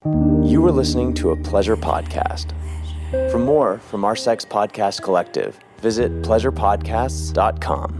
You are listening to a Pleasure podcast. For more from our Sex Podcast Collective, visit pleasurepodcasts.com.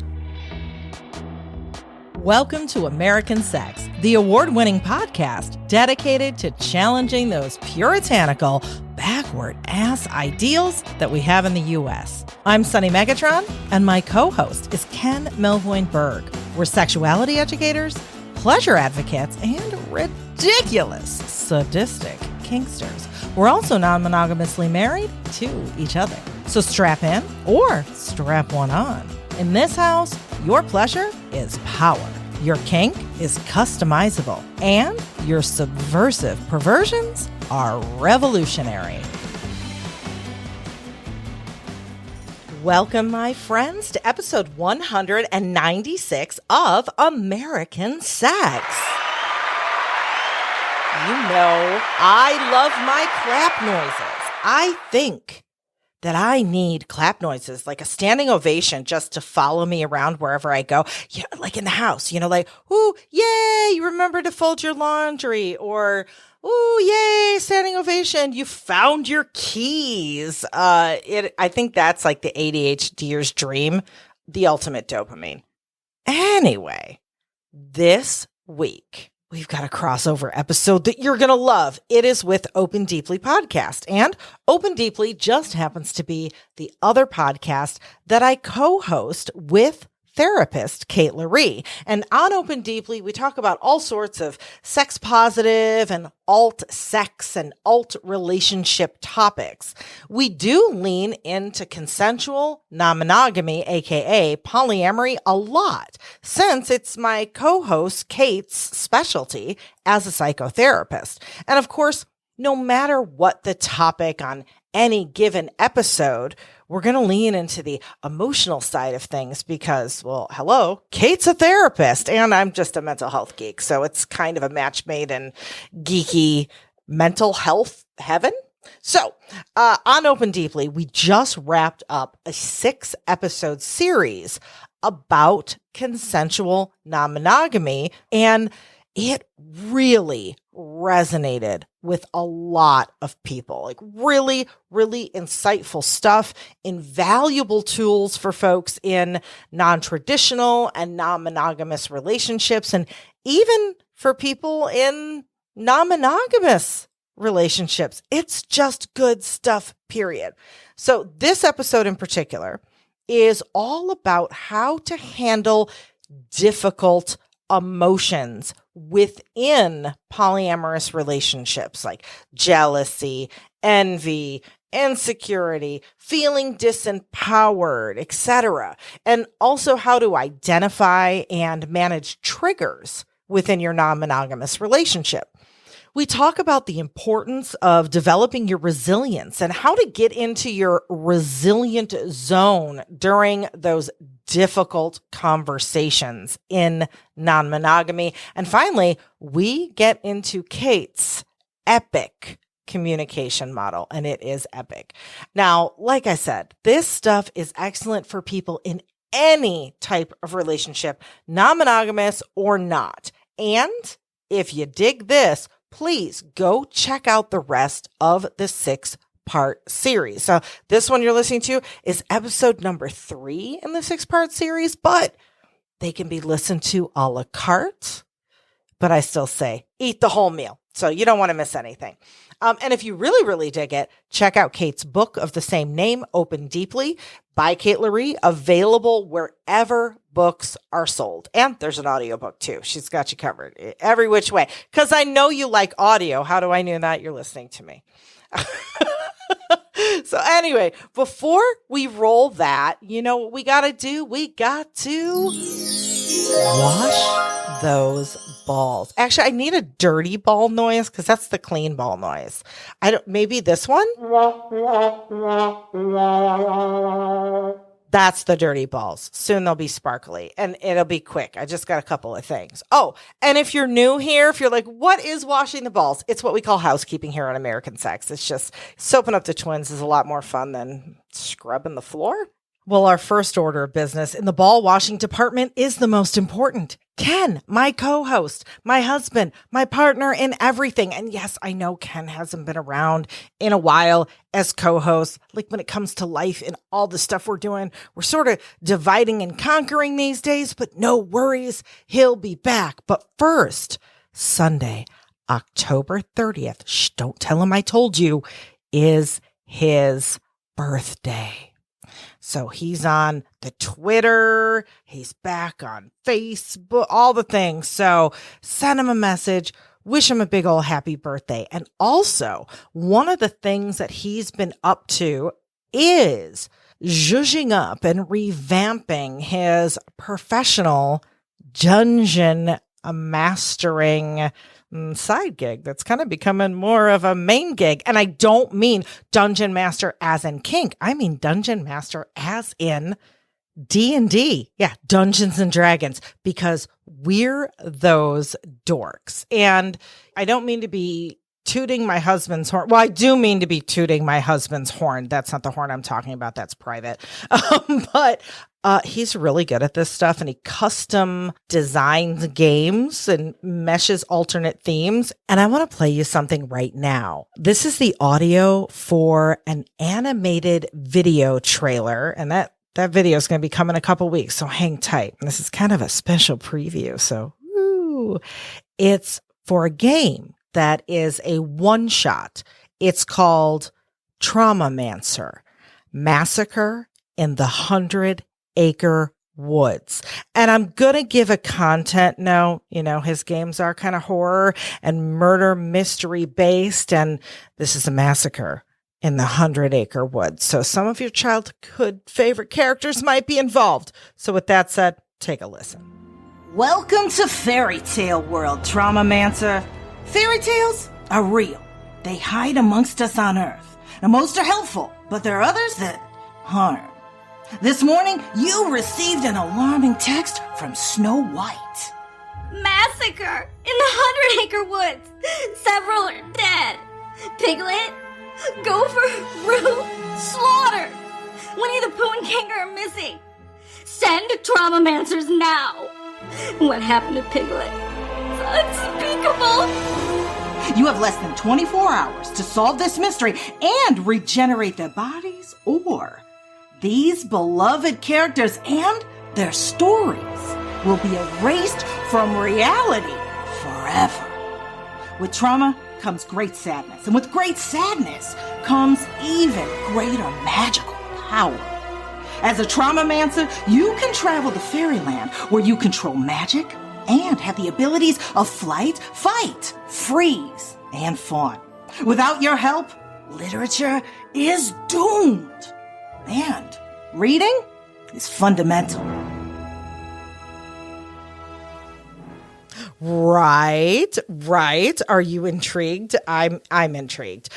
Welcome to American Sex, the award-winning podcast dedicated to challenging those puritanical, backward-ass ideals that we have in the U.S. I'm Sunny Megatron, and my co-host is Ken Melvoin Berg. We're sexuality educators, pleasure advocates, and ridiculous, sadistic kinksters. We're also non-monogamously married to each other. So strap in or strap one on. In this house, your pleasure is power. Your kink is customizable. And your subversive perversions are revolutionary. Welcome, my friends, to episode 196 of American Sex. You know, I love my clap noises. I think that I need clap noises, like a standing ovation just to follow me around wherever I go. Yeah, like in the house, you know, like, ooh, yay, you remember to fold your laundry, or, ooh, yay, standing ovation, you found your keys. I think that's like the ADHDer's dream, the ultimate dopamine. Anyway, this week, we've got a crossover episode that you're going to love. It is with Open Deeply podcast. And Open Deeply just happens to be the other podcast that I co-host with therapist Kate Loree. And on Open Deeply, we talk about all sorts of sex positive and alt sex and alt relationship topics. We do lean into consensual non-monogamy, aka polyamory, a lot, since it's my co-host Kate's specialty as a psychotherapist. And of course, no matter what the topic on any given episode, we're going to lean into the emotional side of things because, well, hello, Kate's a therapist and I'm just a mental health geek. So it's kind of a match made in geeky mental health heaven. So on Open Deeply, we just wrapped up a 6-episode series about consensual non-monogamy, and it really resonated with a lot of people. Like really, really insightful stuff, invaluable tools for folks in non-traditional and non-monogamous relationships, and even for people in non-monogamous relationships. It's just good stuff, period. So this episode in particular is all about how to handle difficult emotions within polyamorous relationships, like jealousy, envy, insecurity, feeling disempowered, etc. And also how to identify and manage triggers within your non-monogamous relationship. We talk about the importance of developing your resilience and how to get into your resilient zone during those difficult conversations in non-monogamy. And finally, we get into Kate's epic communication model, and it is epic. Now, like I said, this stuff is excellent for people in any type of relationship, non-monogamous or not. And if you dig this, please go check out the rest of the 6-part series. So this one you're listening to is episode number 3 in the 6-part series, but they can be listened to a la carte. But I still say eat the whole meal, so you don't want to miss anything. And if you really, really dig it, check out Kate's book of the same name, Open Deeply, by Kate Loree, available wherever books are sold. And there's an audiobook too. She's got you covered every which way. Because I know you like audio. How do I know that? You're listening to me. So anyway, before we roll that, you know what we got to do? We got to wash those balls. Actually, I need a dirty ball noise because that's the clean ball noise. Maybe this one? That's the dirty balls. Soon they'll be sparkly and it'll be quick. I just got a couple of things. Oh, and if you're new here, if you're like, what is washing the balls? It's what we call housekeeping here on American Sex. It's just soaping up the twins is a lot more fun than scrubbing the floor. Well, our first order of business in the ball washing department is the most important. Ken, my co-host, my husband, my partner in everything. And yes, I know Ken hasn't been around in a while as co-host. Like when it comes to life and all the stuff we're doing, we're sort of dividing and conquering these days, but no worries, he'll be back. But first, Sunday, October 30th, don't tell him I told you, is his birthday. So he's on the Twitter, he's back on Facebook, all the things. So send him a message, wish him a big old happy birthday. And also, one of the things that he's been up to is zhuzhing up and revamping his professional dungeon mastering side gig that's kind of becoming more of a main gig. And I don't mean dungeon master as in kink. I mean dungeon master as in D&D. Yeah, Dungeons and Dragons, because we're those dorks. And I don't mean to be tooting my husband's horn. Well, I do mean to be tooting my husband's horn. That's not the horn I'm talking about. That's private. But he's really good at this stuff, and he custom designs games and meshes alternate themes. And I want to play you something right now. This is the audio for an animated video trailer, and that video is going to be coming in a couple weeks, so hang tight. And this is kind of a special preview. So, it's for a game that is a one-shot. It's called Traumamancer, Massacre in the 100-Acre Woods. And I'm going to give a content note. You know, his games are kind of horror and murder mystery based, and this is a massacre in the 100-Acre Woods. So some of your childhood favorite characters might be involved. So with that said, take a listen. Welcome to Fairy Tale World, Traumamancer. Fairy tales are real. They hide amongst us on Earth. Now, most are helpful, but there are others that harm. This morning, you received an alarming text from Snow White. Massacre in the 100-Acre Woods. Several are dead. Piglet, Gopher, Roo, Slaughter. Winnie the Pooh and Kangaroo are missing. Send Traumamancers now. What happened to Piglet? It's unspeakable. You have less than 24 hours to solve this mystery and regenerate their bodies, or these beloved characters and their stories will be erased from reality forever. With trauma comes great sadness, and with great sadness comes even greater magical power. As a Traumamancer, you can travel to fairyland where you control magic and have the abilities of flight, fight, freeze, and fawn. Without your help, literature is doomed. And reading is fundamental. Right. Are you intrigued? I'm intrigued.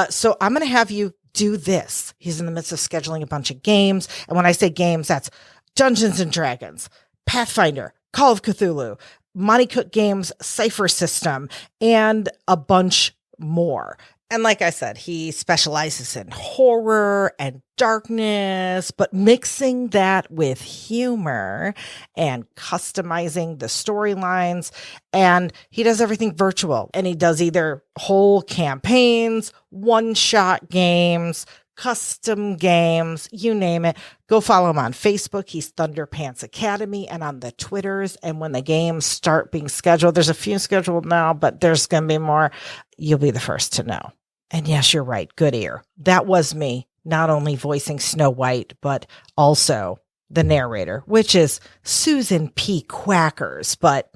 So I'm going to have you do this. He's in the midst of scheduling a bunch of games. And when I say games, that's Dungeons and Dragons, Pathfinder, Call of Cthulhu, Monty Cook Games, Cypher System, and a bunch more. And like I said, he specializes in horror and darkness, but mixing that with humor and customizing the storylines. And he does everything virtual. And he does either whole campaigns, one-shot games, custom games, you name it. Go follow him on Facebook. He's Thunderpants Academy, and on the Twitters. And when the games start being scheduled, there's a few scheduled now, but there's going to be more. You'll be the first to know. And yes, you're right. Good ear. That was me, not only voicing Snow White, but also the narrator, which is Susan P. Quackers. But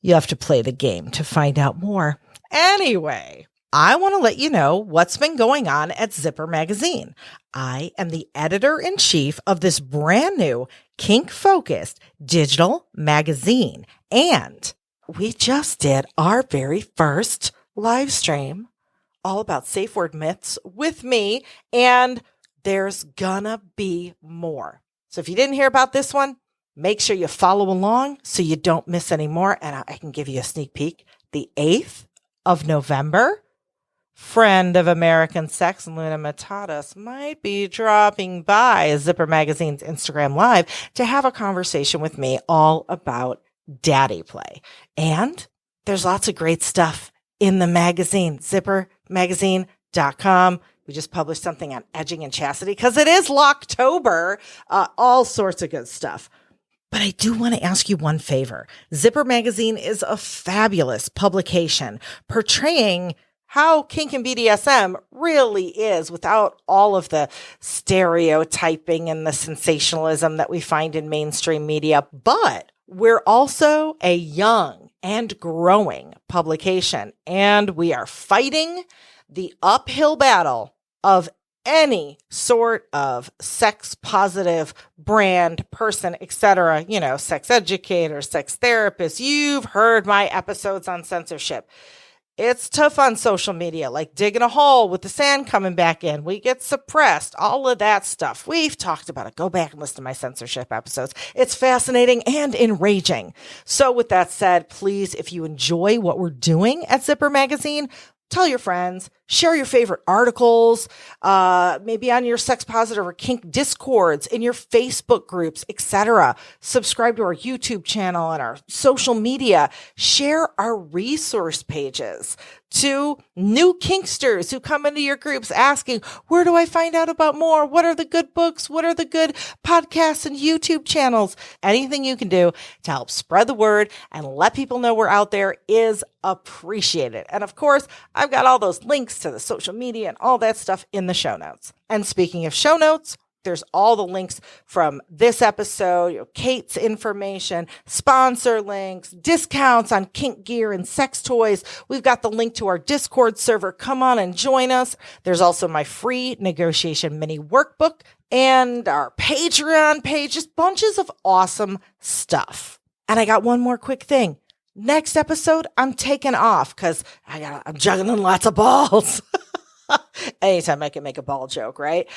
you have to play the game to find out more. Anyway, I want to let you know what's been going on at Zipper Magazine. I am the editor-in-chief of this brand new kink-focused digital magazine. And we just did our very first live stream all about safe word myths with me. And there's gonna be more. So if you didn't hear about this one, make sure you follow along so you don't miss any more. And I can give you a sneak peek. The 8th of November, friend of American Sex, Luna Matatas, might be dropping by Zipper Magazine's Instagram Live to have a conversation with me all about daddy play. And there's lots of great stuff in the magazine, zippermagazine.com. We just published something on edging and chastity because it is Locktober, all sorts of good stuff. But I do want to ask you one favor. Zipper Magazine is a fabulous publication portraying how kink and BDSM really is without all of the stereotyping and the sensationalism that we find in mainstream media. But we're also a young and growing publication, and we are fighting the uphill battle of any sort of sex positive brand, person, etc., sex educator, sex therapist. You've heard my episodes on censorship. It's tough on social media, like digging a hole with the sand coming back in. We get suppressed, all of that stuff. We've talked about it. Go back and listen to my censorship episodes. It's fascinating and enraging. So with that said, please, if you enjoy what we're doing at Zipper Magazine, tell your friends, share your favorite articles, maybe on your sex positive or kink discords, in your Facebook groups, etc. Subscribe to our YouTube channel and our social media. Share our resource pages to new kinksters who come into your groups asking, where do I find out about more? What are the good books? What are the good podcasts and YouTube channels? Anything you can do to help spread the word and let people know we're out there is appreciated. And of course, I've got all those links to the social media and all that stuff in the show notes. And speaking of show notes, there's all the links from this episode, Kate's information, sponsor links, discounts on kink gear and sex toys. We've got the link to our Discord server. Come on and join us. There's also my free negotiation mini workbook and our Patreon page, just bunches of awesome stuff. And I got one more quick thing. Next episode, I'm taking off because I'm juggling lots of balls. Anytime I can make a ball joke, right?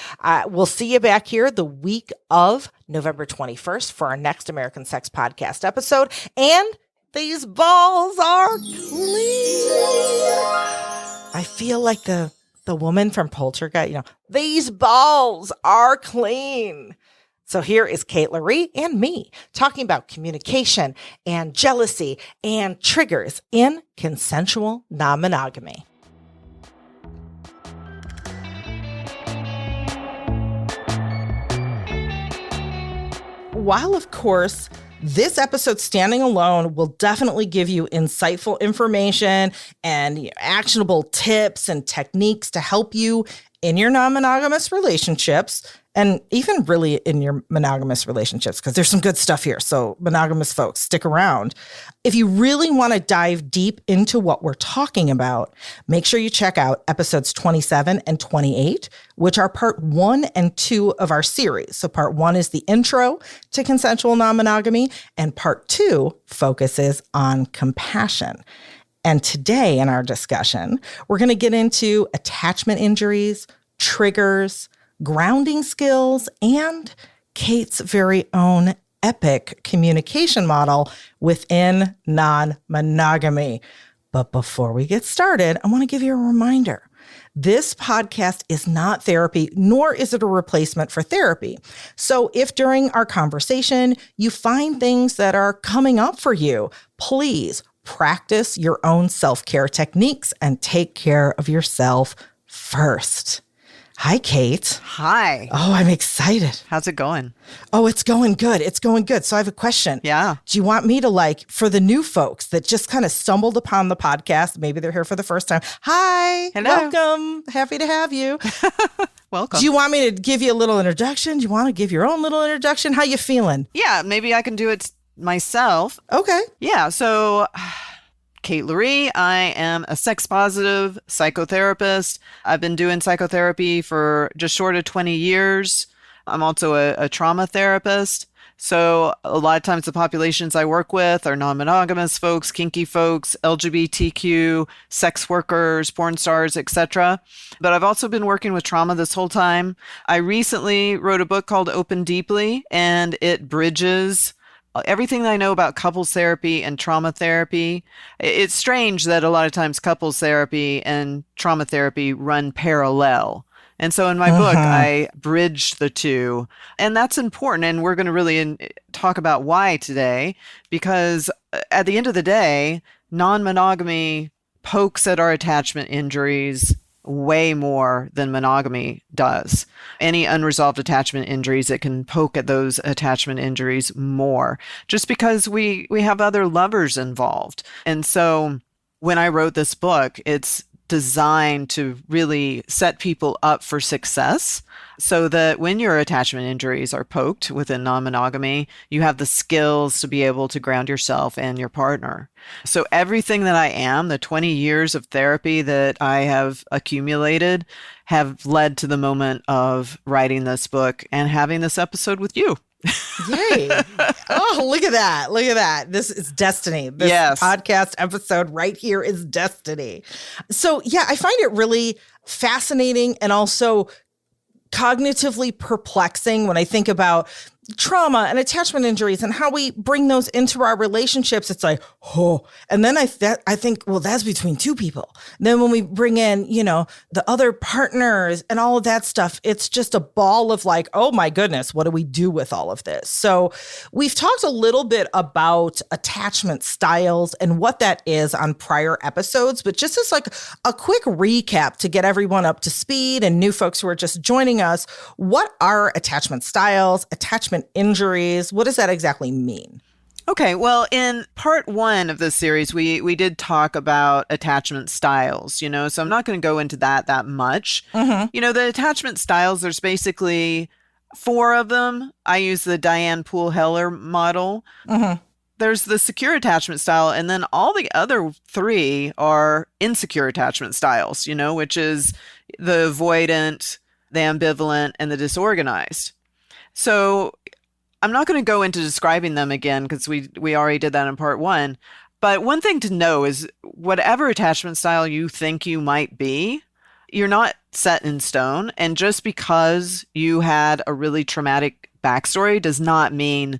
We'll see you back here the week of November 21st for our next American Sex Podcast episode. And these balls are clean. I feel like the woman from Poltergeist, these balls are clean. So here is Kate Loree and me talking about communication and jealousy and triggers in consensual non-monogamy. While, of course, this episode standing alone will definitely give you insightful information and actionable tips and techniques to help you in your non-monogamous relationships, and even really in your monogamous relationships, because there's some good stuff here. So monogamous folks, stick around. If you really want to dive deep into what we're talking about, make sure you check out episodes 27 and 28, which are part 1 and 2 of our series. So part 1 is the intro to consensual non-monogamy, and part 2 focuses on compassion. And today in our discussion, we're going to get into attachment injuries, triggers, grounding skills, and Kate's very own epic communication model within non-monogamy. But before we get started, I want to give you a reminder. This podcast is not therapy, nor is it a replacement for therapy. So if during our conversation you find things that are coming up for you, please practice your own self-care techniques and take care of yourself first. Hi, Kate. Hi. Oh, I'm excited. How's it going? Oh, it's going good. It's going good. So I have a question. Yeah. Do you want me to, for the new folks that just kind of stumbled upon the podcast, maybe they're here for the first time. Hi. Hello. Welcome. Happy to have you. Welcome. Do you want me to give you a little introduction? Do you want to give your own little introduction? How you feeling? Yeah, maybe I can do it myself. Okay. Yeah, so Kate Loree, I am a sex positive psychotherapist. I've been doing psychotherapy for just short of 20 years. I'm also a trauma therapist. So a lot of times the populations I work with are non-monogamous folks, kinky folks, LGBTQ, sex workers, porn stars, etc. But I've also been working with trauma this whole time. I recently wrote a book called Open Deeply, and it bridges everything that I know about couples therapy and trauma therapy, it's strange that a lot of times couples therapy and trauma therapy run parallel. And so in my book, I bridged the two. And that's important. And we're going to really talk about why today, because at the end of the day, non-monogamy pokes at our attachment injuries way more than monogamy does. Any unresolved attachment injuries, it can poke at those attachment injuries more, just because we have other lovers involved. And so when I wrote this book, it's designed to really set people up for success so that when your attachment injuries are poked within non-monogamy, you have the skills to be able to ground yourself and your partner. So everything that I am, the 20 years of therapy that I have accumulated, have led to the moment of writing this book and having this episode with you. Yay. Oh, look at that. Look at that. This is destiny. This podcast episode right here is destiny. So yeah, I find it really fascinating and also cognitively perplexing when I think about trauma and attachment injuries and how we bring those into our relationships. It's like, oh, and then I think, well, that's between two people. And then when we bring in, the other partners and all of that stuff, it's just a ball of like, oh my goodness, what do we do with all of this? So we've talked a little bit about attachment styles and what that is on prior episodes, but just as like a quick recap to get everyone up to speed and new folks who are just joining us, what are attachment styles, attachment injuries? What does that exactly mean? Okay, well, in part 1 of this series, we did talk about attachment styles, so I'm not going to go into that much. The attachment styles, there's basically 4 of them. I use the Diane Poole-Heller model. There's the secure attachment style, and then all the other 3 are insecure attachment styles, which is the avoidant, the ambivalent, and the disorganized. So I'm not going to go into describing them again because we already did that in part 1. But one thing to know is whatever attachment style you think you might be, you're not set in stone. And just because you had a really traumatic backstory does not mean,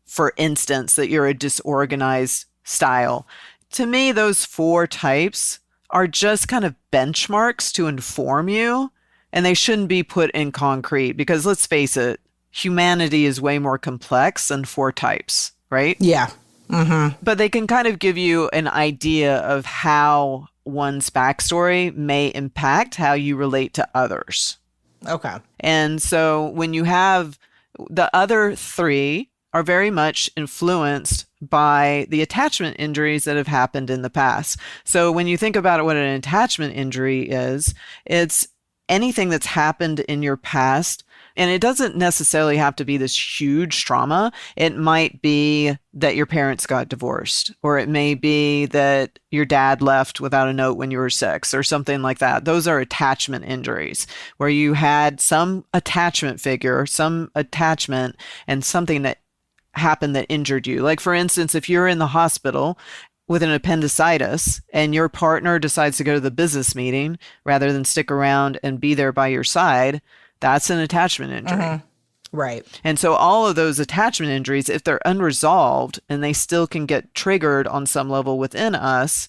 for instance, that you're a disorganized style. To me, those 4 types are just kind of benchmarks to inform you, and they shouldn't be put in concrete because let's face it, humanity is way more complex than 4 types, right? Yeah. But they can kind of give you an idea of how one's backstory may impact how you relate to others. Okay. And so when you have the other 3 are very much influenced by the attachment injuries that have happened in the past. So when you think about what an attachment injury is, it's anything that's happened in your past. And it doesn't necessarily have to be this huge trauma. It might be that your parents got divorced, or it may be that your dad left without a note when you were 6 or something like that. Those are attachment injuries where you had some attachment figure, some attachment, and something that happened that injured you. Like, for instance, if you're in the hospital with an appendicitis and your partner decides to go to the business meeting rather than stick around and be there by your side, that's an attachment injury. Right. And so all of those attachment injuries, if they're unresolved and they still can get triggered on some level within us,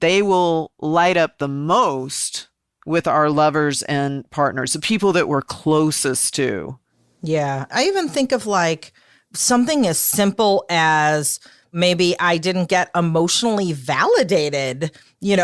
they will light up the most with our lovers and partners, the people that we're closest to. Yeah. I even think of like something as simple as maybe I didn't get emotionally validated,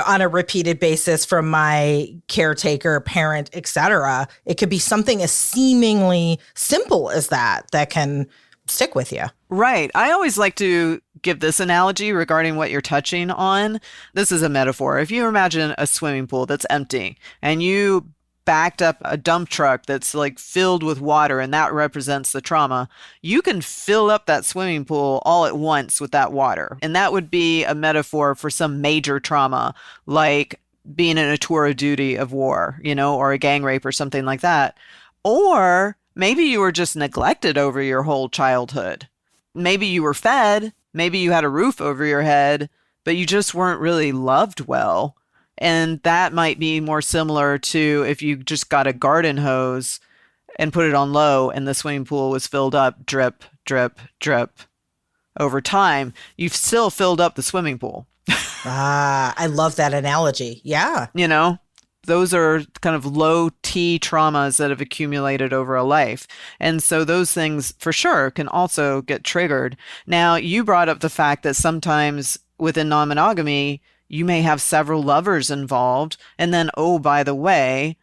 on a repeated basis from my caretaker, parent, etc. It could be something as seemingly simple as that can stick with you. Right. I always like to give this analogy regarding what you're touching on. This is a metaphor. If you imagine a swimming pool that's empty and you backed up a dump truck that's like filled with water and that represents the trauma, you can fill up that swimming pool all at once with that water. And that would be a metaphor for some major trauma, like being in a tour of duty of war, or a gang rape or something like that. Or maybe you were just neglected over your whole childhood. Maybe you were fed, maybe you had a roof over your head, but you just weren't really loved well. And that might be more similar to if you just got a garden hose and put it on low and the swimming pool was filled up, drip, drip, drip. over time, you've still filled up the swimming pool. I love that analogy. Yeah. You know, those are kind of low T traumas that have accumulated over a life. And so those things for sure can also get triggered. Now, you brought up the fact that sometimes within non-monogamy, you may have several lovers involved. And then, oh, by the way,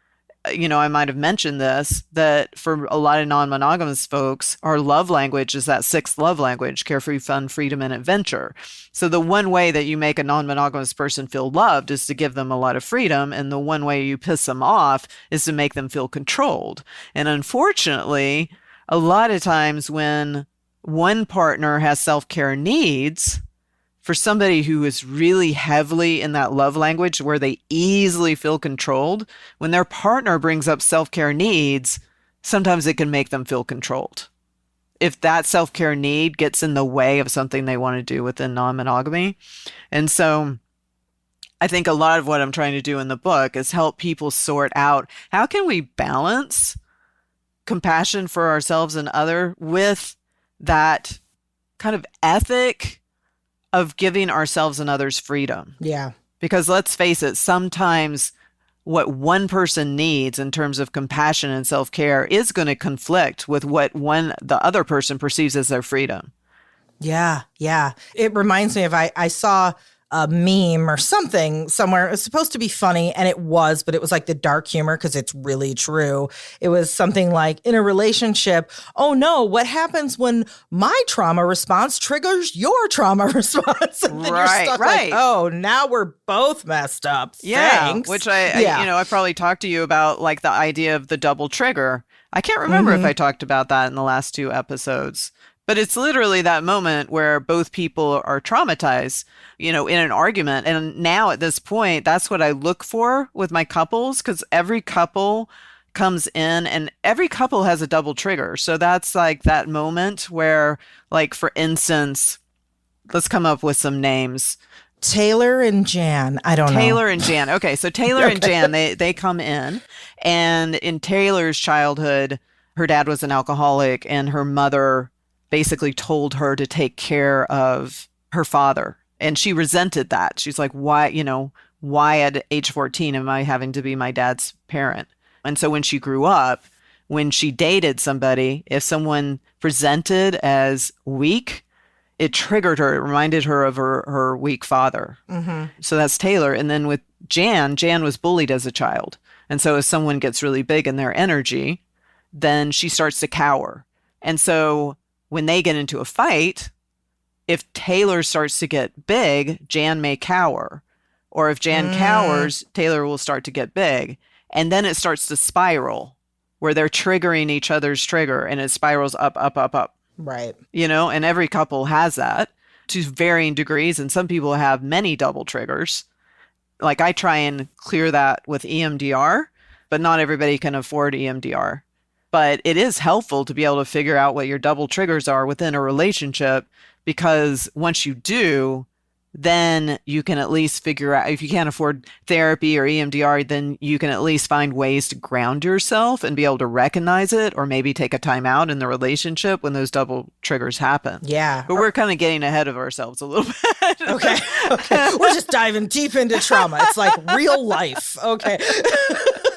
you know, I might have mentioned this, that for a lot of non-monogamous folks, our love language is that sixth love language, carefree, fun, freedom, and adventure. So the one way that you make a non-monogamous person feel loved is to give them a lot of freedom. And the one way you piss them off is to make them feel controlled. And unfortunately, a lot of times when one partner has self-care needs, for somebody who is really heavily in that love language where they easily feel controlled, when their partner brings up self-care needs, sometimes it can make them feel controlled. If that self-care need gets in the way of something they want to do within non-monogamy. And so I think a lot of what I'm trying to do in the book is help people sort out how can we balance compassion for ourselves and other with that kind of ethic of giving ourselves and others freedom. Yeah. Because let's face it, sometimes what one person needs in terms of compassion and self-care is going to conflict with what the other person perceives as their freedom. Yeah. Yeah. It reminds me of, I saw a meme or something somewhere. It was supposed to be funny, and it was, but it was like the dark humor because it's really true. It was something like, in a relationship, oh no, what happens when my trauma response triggers your trauma response? And then you're stuck like, oh, now we're both messed up. Thanks. Which I probably talked to you about, like the idea of the double trigger. I can't remember if I talked about that in the last 2 episodes. But it's literally that moment where both people are traumatized, you know, in an argument. And now at this point, that's what I look for with my couples, because every couple comes in and every couple has a double trigger. So that's like that moment where, like, for instance, let's come up with some names. Taylor and Jan. I don't know. Taylor and Jan. Okay. So Taylor and Jan, they come in, and in Taylor's childhood, her dad was an alcoholic and her mother basically told her to take care of her father. And she resented that. She's like, why at age 14 am I having to be my dad's parent? And so when she grew up, when she dated somebody, if someone presented as weak, it triggered her. It reminded her of her weak father. Mm-hmm. So that's Taylor. And then with Jan was bullied as a child. And so if someone gets really big in their energy, then she starts to cower. And so when they get into a fight, if Taylor starts to get big, Jan may cower. Or if Jan cowers, Taylor will start to get big. And then it starts to spiral, where they're triggering each other's trigger, and it spirals up, up, up, up. Right. You know, and every couple has that to varying degrees. And some people have many double triggers. Like, I try and clear that with EMDR, but not everybody can afford EMDR. But it is helpful to be able to figure out what your double triggers are within a relationship, because once you do, then you can at least figure out, if you can't afford therapy or EMDR, then you can at least find ways to ground yourself and be able to recognize it, or maybe take a time out in the relationship when those double triggers happen. Yeah. But we're kind of getting ahead of ourselves a little bit. Okay. We're just diving deep into trauma. It's like real life. Okay.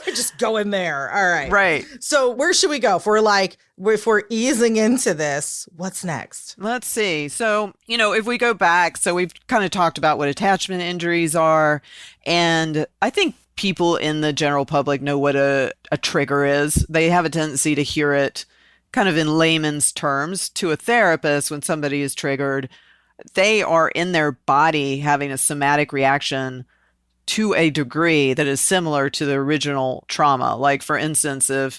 Just go in there. All right. Right. So where should we go? If we're easing into this, what's next? Let's see. So, you know, if we go back, so we've kind of talked about what attachment injuries are. And I think people in the general public know what a trigger is. They have a tendency to hear it kind of in layman's terms. To a therapist, when somebody is triggered, they are in their body having a somatic reaction to a degree that is similar to the original trauma. Like, for instance, if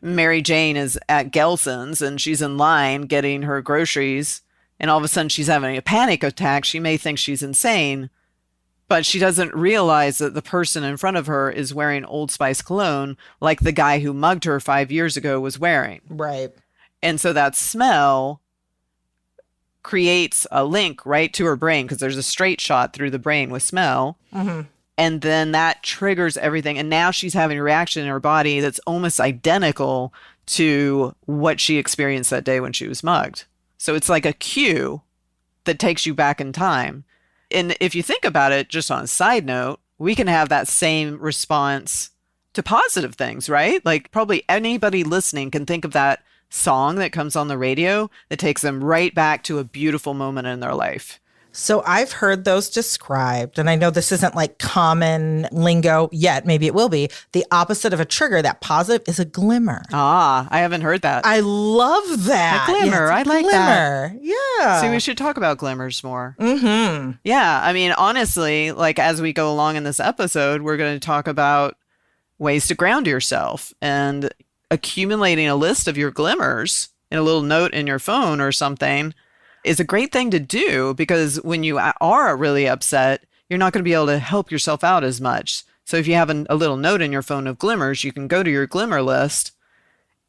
Mary Jane is at Gelson's and she's in line getting her groceries, and all of a sudden she's having a panic attack, she may think she's insane, but she doesn't realize that the person in front of her is wearing Old Spice cologne, like the guy who mugged her 5 years ago was wearing. Right. And so that smell creates a link right to her brain, because there's a straight shot through the brain with smell. Mm-hmm. And then that triggers everything. And now she's having a reaction in her body that's almost identical to what she experienced that day when she was mugged. So it's like a cue that takes you back in time. And if you think about it, just on a side note, we can have that same response to positive things, right? Like probably anybody listening can think of that song that comes on the radio that takes them right back to a beautiful moment in their life. So I've heard those described, and I know this isn't like common lingo yet. Maybe it will be. The opposite of a trigger, that positive, is a glimmer. Ah, I haven't heard that. I love that. A glimmer. Yeah, I like that. Yeah. See, we should talk about glimmers more. Mm-hmm. Yeah. I mean, honestly, like as we go along in this episode, we're going to talk about ways to ground yourself, and accumulating a list of your glimmers in a little note in your phone or something is a great thing to do, because when you are really upset, you're not going to be able to help yourself out as much. So if you have a little note in your phone of glimmers, you can go to your glimmer list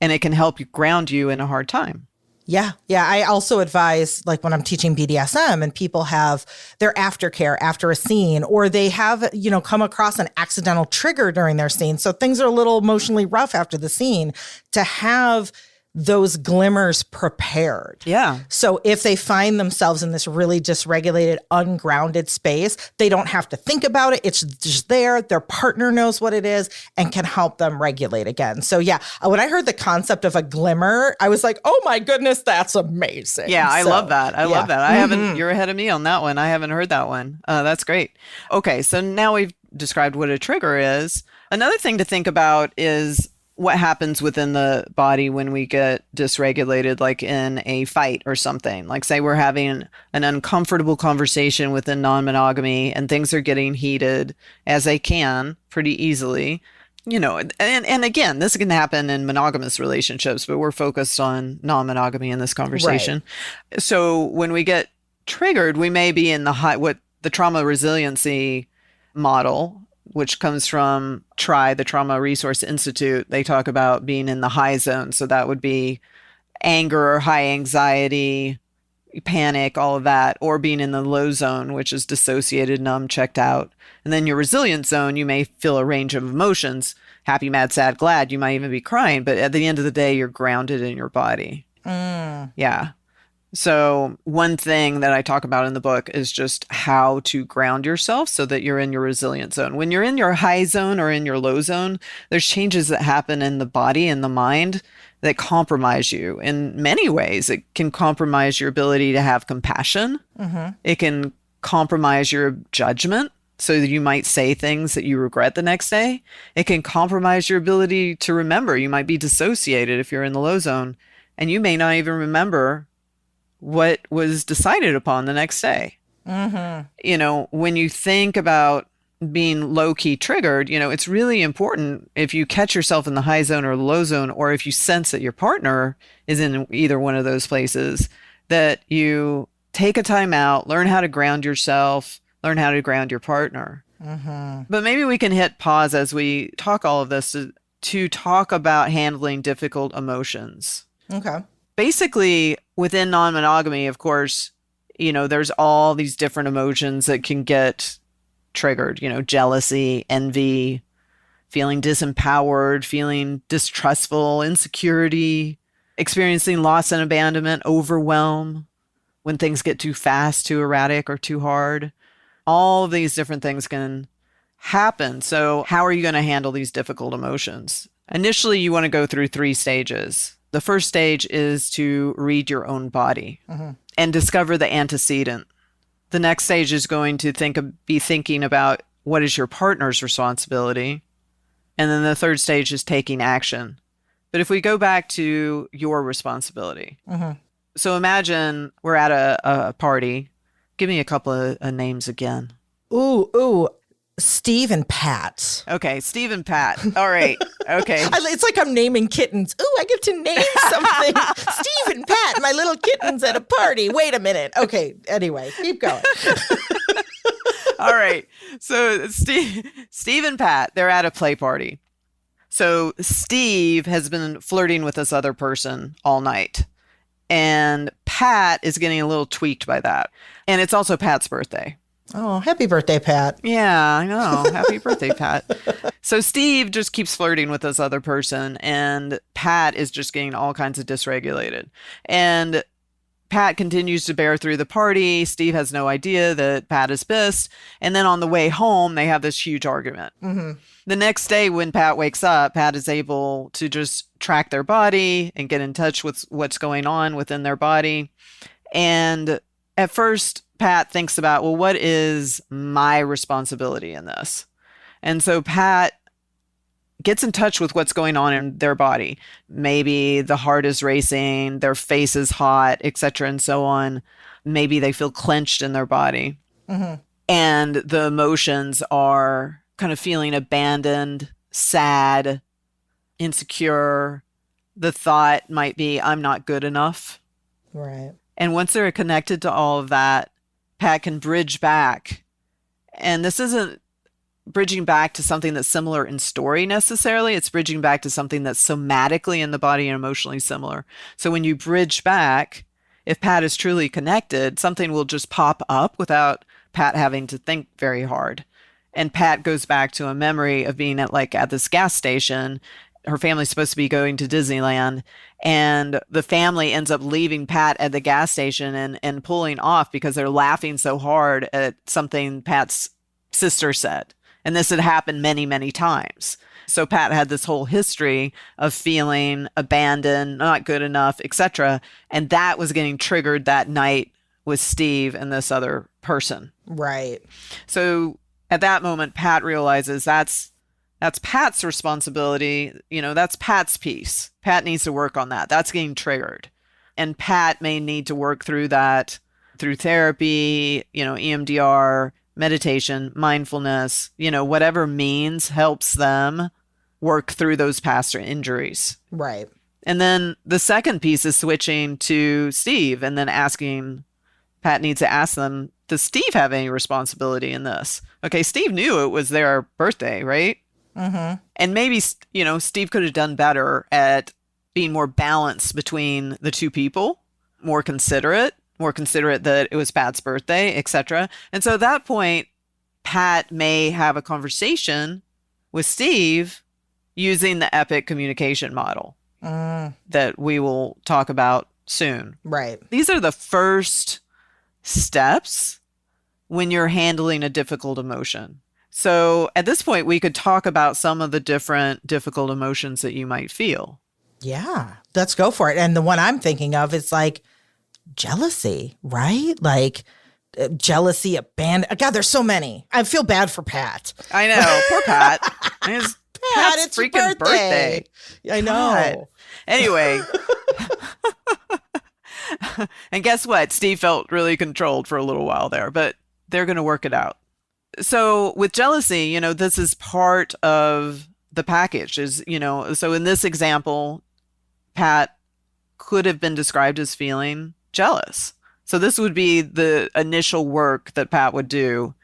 and it can help you ground you in a hard time. Yeah. Yeah. I also advise, like when I'm teaching BDSM and people have their aftercare after a scene, or they have, come across an accidental trigger during their scene. So things are a little emotionally rough after the scene, to have those glimmers prepared. Yeah. So if they find themselves in this really dysregulated, ungrounded space, they don't have to think about it. It's just there. Their partner knows what it is and can help them regulate again. So yeah, when I heard the concept of a glimmer, I was like, oh my goodness, that's amazing. Yeah, I love that. I love that. I haven't, you're ahead of me on that one. I haven't heard that one. That's great. Okay. So now we've described what a trigger is. Another thing to think about is what happens within the body when we get dysregulated, like in a fight or something. Like say we're having an uncomfortable conversation within non-monogamy and things are getting heated, as they can pretty easily, and again, this can happen in monogamous relationships, but we're focused on non-monogamy in this conversation. Right. So when we get triggered, we may be in what the Trauma Resiliency Model, which comes from the Trauma Resource Institute. They talk about being in the high zone. So that would be anger, high anxiety, panic, all of that, or being in the low zone, which is dissociated, numb, checked out. And then your resilient zone, you may feel a range of emotions, happy, mad, sad, glad. You might even be crying, but at the end of the day, you're grounded in your body. Yeah. So one thing that I talk about in the book is just how to ground yourself so that you're in your resilient zone. When you're in your high zone or in your low zone, there's changes that happen in the body and the mind that compromise you in many ways. It can compromise your ability to have compassion. Mm-hmm. It can compromise your judgment, so that you might say things that you regret the next day. It can compromise your ability to remember. You might be dissociated if you're in the low zone, and you may not even remember what was decided upon the next day. Mm-hmm. When you think about being low-key triggered, it's really important, if you catch yourself in the high zone or low zone, or if you sense that your partner is in either one of those places, that you take a time out, learn how to ground yourself, learn how to ground your partner. Mm-hmm. But maybe we can hit pause as we talk all of this to talk about handling difficult emotions. Okay. Basically, within non-monogamy, of course, there's all these different emotions that can get triggered, jealousy, envy, feeling disempowered, feeling distrustful, insecurity, experiencing loss and abandonment, overwhelm, when things get too fast, too erratic, or too hard. All of these different things can happen. So how are you going to handle these difficult emotions? Initially, you want to go through 3 stages. The first stage is to read your own body and discover the antecedent. The next stage is going to be thinking about what is your partner's responsibility. And then the third stage is taking action. But if we go back to your responsibility. So imagine we're at a party. Give me a couple of names again. Ooh. Steve and Pat. Okay, Steve and Pat. All right. Okay. It's like I'm naming kittens. Ooh, I get to name something. Steve and Pat, my little kittens at a party. Wait a minute. Okay, anyway, keep going. All right. So Steve and Pat, they're at a play party. So Steve has been flirting with this other person all night. And Pat is getting a little tweaked by that. And it's also Pat's birthday. Oh, happy birthday, Pat. Yeah, I know. Happy birthday, Pat. So Steve just keeps flirting with this other person, and Pat is just getting all kinds of dysregulated. And Pat continues to bear through the party. Steve has no idea that Pat is pissed. And then on the way home, they have this huge argument. The next day when Pat wakes up, Pat is able to just track their body and get in touch with what's going on within their body. And at first, Pat thinks about, well, what is my responsibility in this? And so Pat gets in touch with what's going on in their body. Maybe the heart is racing, their face is hot, etc., and so on. Maybe they feel clenched in their body. And the emotions are kind of feeling abandoned, sad, insecure. The thought might be, I'm not good enough. Right. And once they're connected to all of that, Pat can bridge back. And this isn't bridging back to something that's similar in story necessarily. It's bridging back to something that's somatically in the body and emotionally similar. So when you bridge back, if Pat is truly connected, something will just pop up without Pat having to think very hard. And Pat goes back to a memory of being at this gas station. Her family's supposed to be going to Disneyland, and the family ends up leaving Pat at the gas station and pulling off because they're laughing so hard at something Pat's sister said. And this had happened many, many times. So Pat had this whole history of feeling abandoned, not good enough, etc. And that was getting triggered that night with Steve and this other person. Right. So at that moment, Pat realizes that's Pat's responsibility. That's Pat's piece. Pat needs to work on that. That's getting triggered. And Pat may need to work through that through therapy, EMDR, meditation, mindfulness, whatever means helps them work through those past injuries. Right. And then the second piece is switching to Steve and then Pat needs to ask them, does Steve have any responsibility in this? Okay, Steve knew it was their birthday, right? And maybe, Steve could have done better at being more balanced between the two people, more considerate that it was Pat's birthday, etc. And so at that point, Pat may have a conversation with Steve using the EPIC communication model that we will talk about soon. Right. These are the first steps when you're handling a difficult emotion. So at this point, we could talk about some of the different difficult emotions that you might feel. Yeah, let's go for it. And the one I'm thinking of is jealousy, right? Jealousy, abandon. God, there's so many. I feel bad for Pat. I know. Poor Pat. Pat's it's your freaking birthday. I know. God. Anyway. And guess what? Steve felt really controlled for a little while there, but they're going to work it out. So with jealousy, this is part of the package so in this example, Pat could have been described as feeling jealous. So this would be the initial work that Pat would do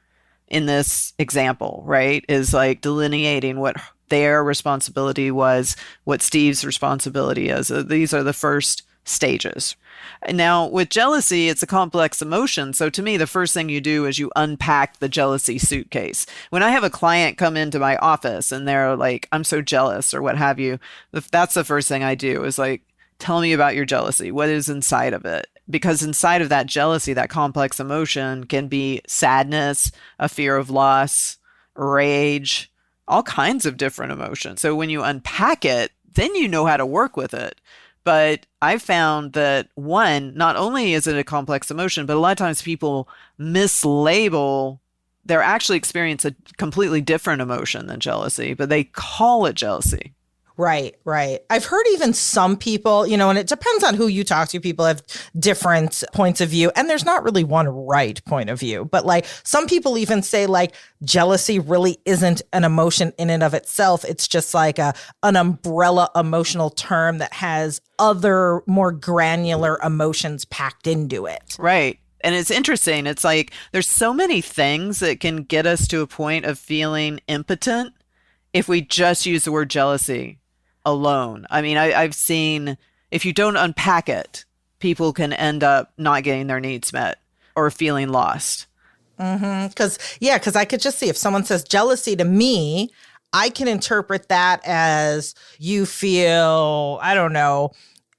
in this example, right? Is delineating what their responsibility was, what Steve's responsibility is. These are the first stages. Now, with jealousy, it's a complex emotion. So to me, the first thing you do is you unpack the jealousy suitcase. When I have a client come into my office and they're like, I'm so jealous or what have you, that's the first thing I do is tell me about your jealousy. What is inside of it? Because inside of that jealousy, that complex emotion can be sadness, a fear of loss, rage, all kinds of different emotions. So when you unpack it, then you know how to work with it. But I found that one, not only is it a complex emotion, but a lot of times people mislabel, they're actually experience a completely different emotion than jealousy, but they call it jealousy. Right, right. I've heard even some people, and it depends on who you talk to. People have different points of view, and there's not really one right point of view. But some people even say jealousy really isn't an emotion in and of itself. It's just an umbrella emotional term that has other more granular emotions packed into it. Right. And it's interesting. It's there's so many things that can get us to a point of feeling impotent if we just use the word jealousy alone. I mean, I've seen if you don't unpack it, people can end up not getting their needs met or feeling lost. Because I could just see if someone says jealousy to me, I can interpret that as you feel, I don't know,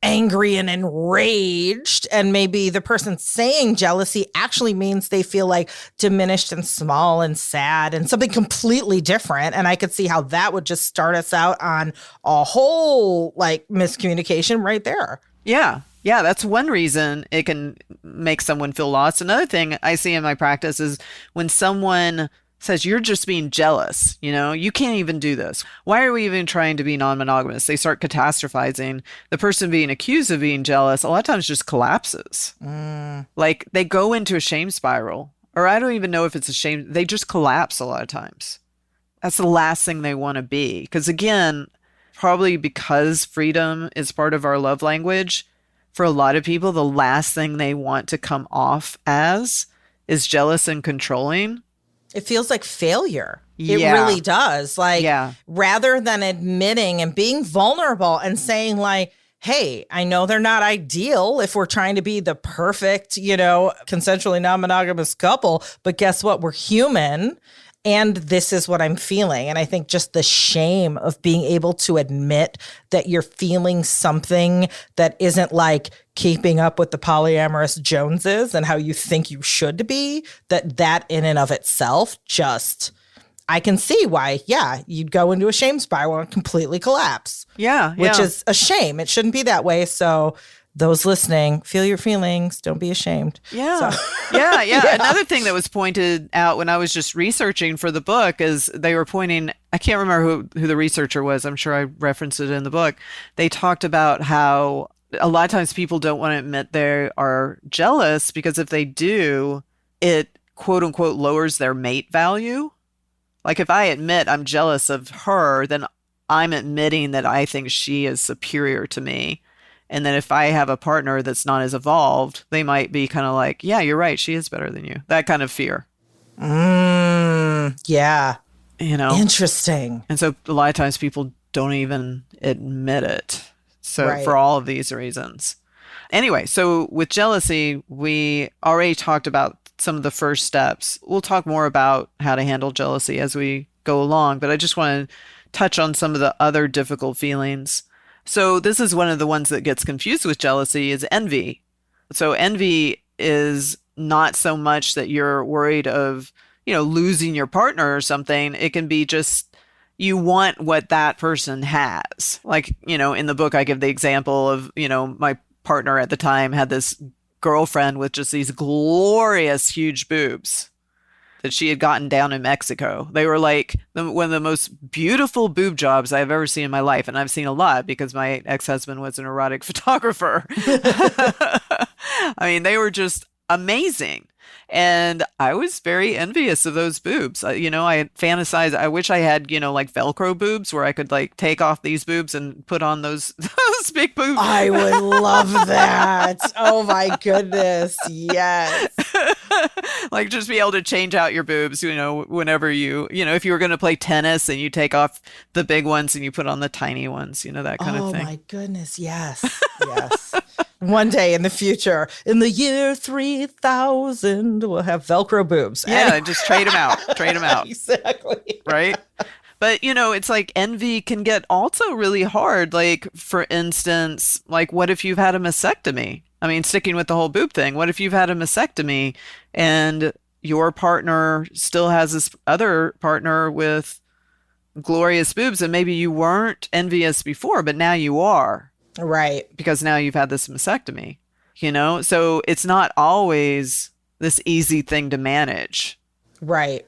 angry and enraged. And maybe the person saying jealousy actually means they feel like diminished and small and sad and something completely different. And I could see how that would just start us out on a whole like miscommunication right there. Yeah. Yeah, that's one reason it can make someone feel lost. Another thing I see in my practice is when someone says, you're just being jealous, you can't even do this. Why are we even trying to be non-monogamous? They start catastrophizing. The person being accused of being jealous a lot of times just collapses. Like they go into a shame spiral, or I don't even know if it's a shame. They just collapse a lot of times. That's the last thing they want to be. Because again, probably because freedom is part of our love language, for a lot of people, the last thing they want to come off as is jealous and controlling. It feels like failure. It really does. Like, rather than admitting and being vulnerable and saying like, hey, I know they're not ideal if we're trying to be the perfect, consensually non-monogamous couple, but guess what? We're human. And this is what I'm feeling. And I think just the shame of being able to admit that you're feeling something that isn't like keeping up with the polyamorous Joneses and how you think you should be, that in and of itself just, I can see why, you'd go into a shame spiral and completely collapse. Which is a shame. It shouldn't be that way. So those listening, feel your feelings. Don't be ashamed. Yeah. Another thing that was pointed out when I was just researching for the book is they were pointing, I can't remember who the researcher was. I'm sure I referenced it in the book. They talked about how a lot of times people don't want to admit they are jealous because if they do, it quote unquote lowers their mate value. Like if I admit I'm jealous of her, then I'm admitting that I think she is superior to me. And then if I have a partner that's not as evolved, they might be kind of like, yeah, you're right. She is better than you. That kind of fear. Yeah. Interesting. And so a lot of times people don't even admit it. So for all of these reasons. Anyway, so with jealousy, we already talked about some of the first steps. We'll talk more about how to handle jealousy as we go along, but I just want to touch on some of the other difficult feelings. So this is one of the ones that gets confused with jealousy is envy. So envy is not so much that you're worried of, losing your partner or something. It can be just you want what that person has. Like, in the book, I give the example of, my partner at the time had this girlfriend with just these glorious, huge boobs that she had gotten down in Mexico. They were like one of the most beautiful boob jobs I've ever seen in my life. And I've seen a lot because my ex-husband was an erotic photographer. I mean, they were just amazing. And I was very envious of those boobs. I fantasized, I wish I had, like Velcro boobs where I could like take off these boobs and put on those big boobs. I would love that. Oh my goodness. Yes. Like just be able to change out your boobs, whenever if you were going to play tennis and you take off the big ones and you put on the tiny ones, that kind of thing. Oh my goodness. Yes. Yes. One day in the future, in the year 3000, we'll have Velcro boobs. Yeah, just trade them out. Trade them out. Exactly. Right? But, it's like envy can get also really hard. Like, for instance, like what if you've had a mastectomy? I mean, sticking with the whole boob thing, what if you've had a mastectomy and your partner still has this other partner with glorious boobs and maybe you weren't envious before, but now you are. Right. Because now you've had this mastectomy, So it's not always this easy thing to manage. Right.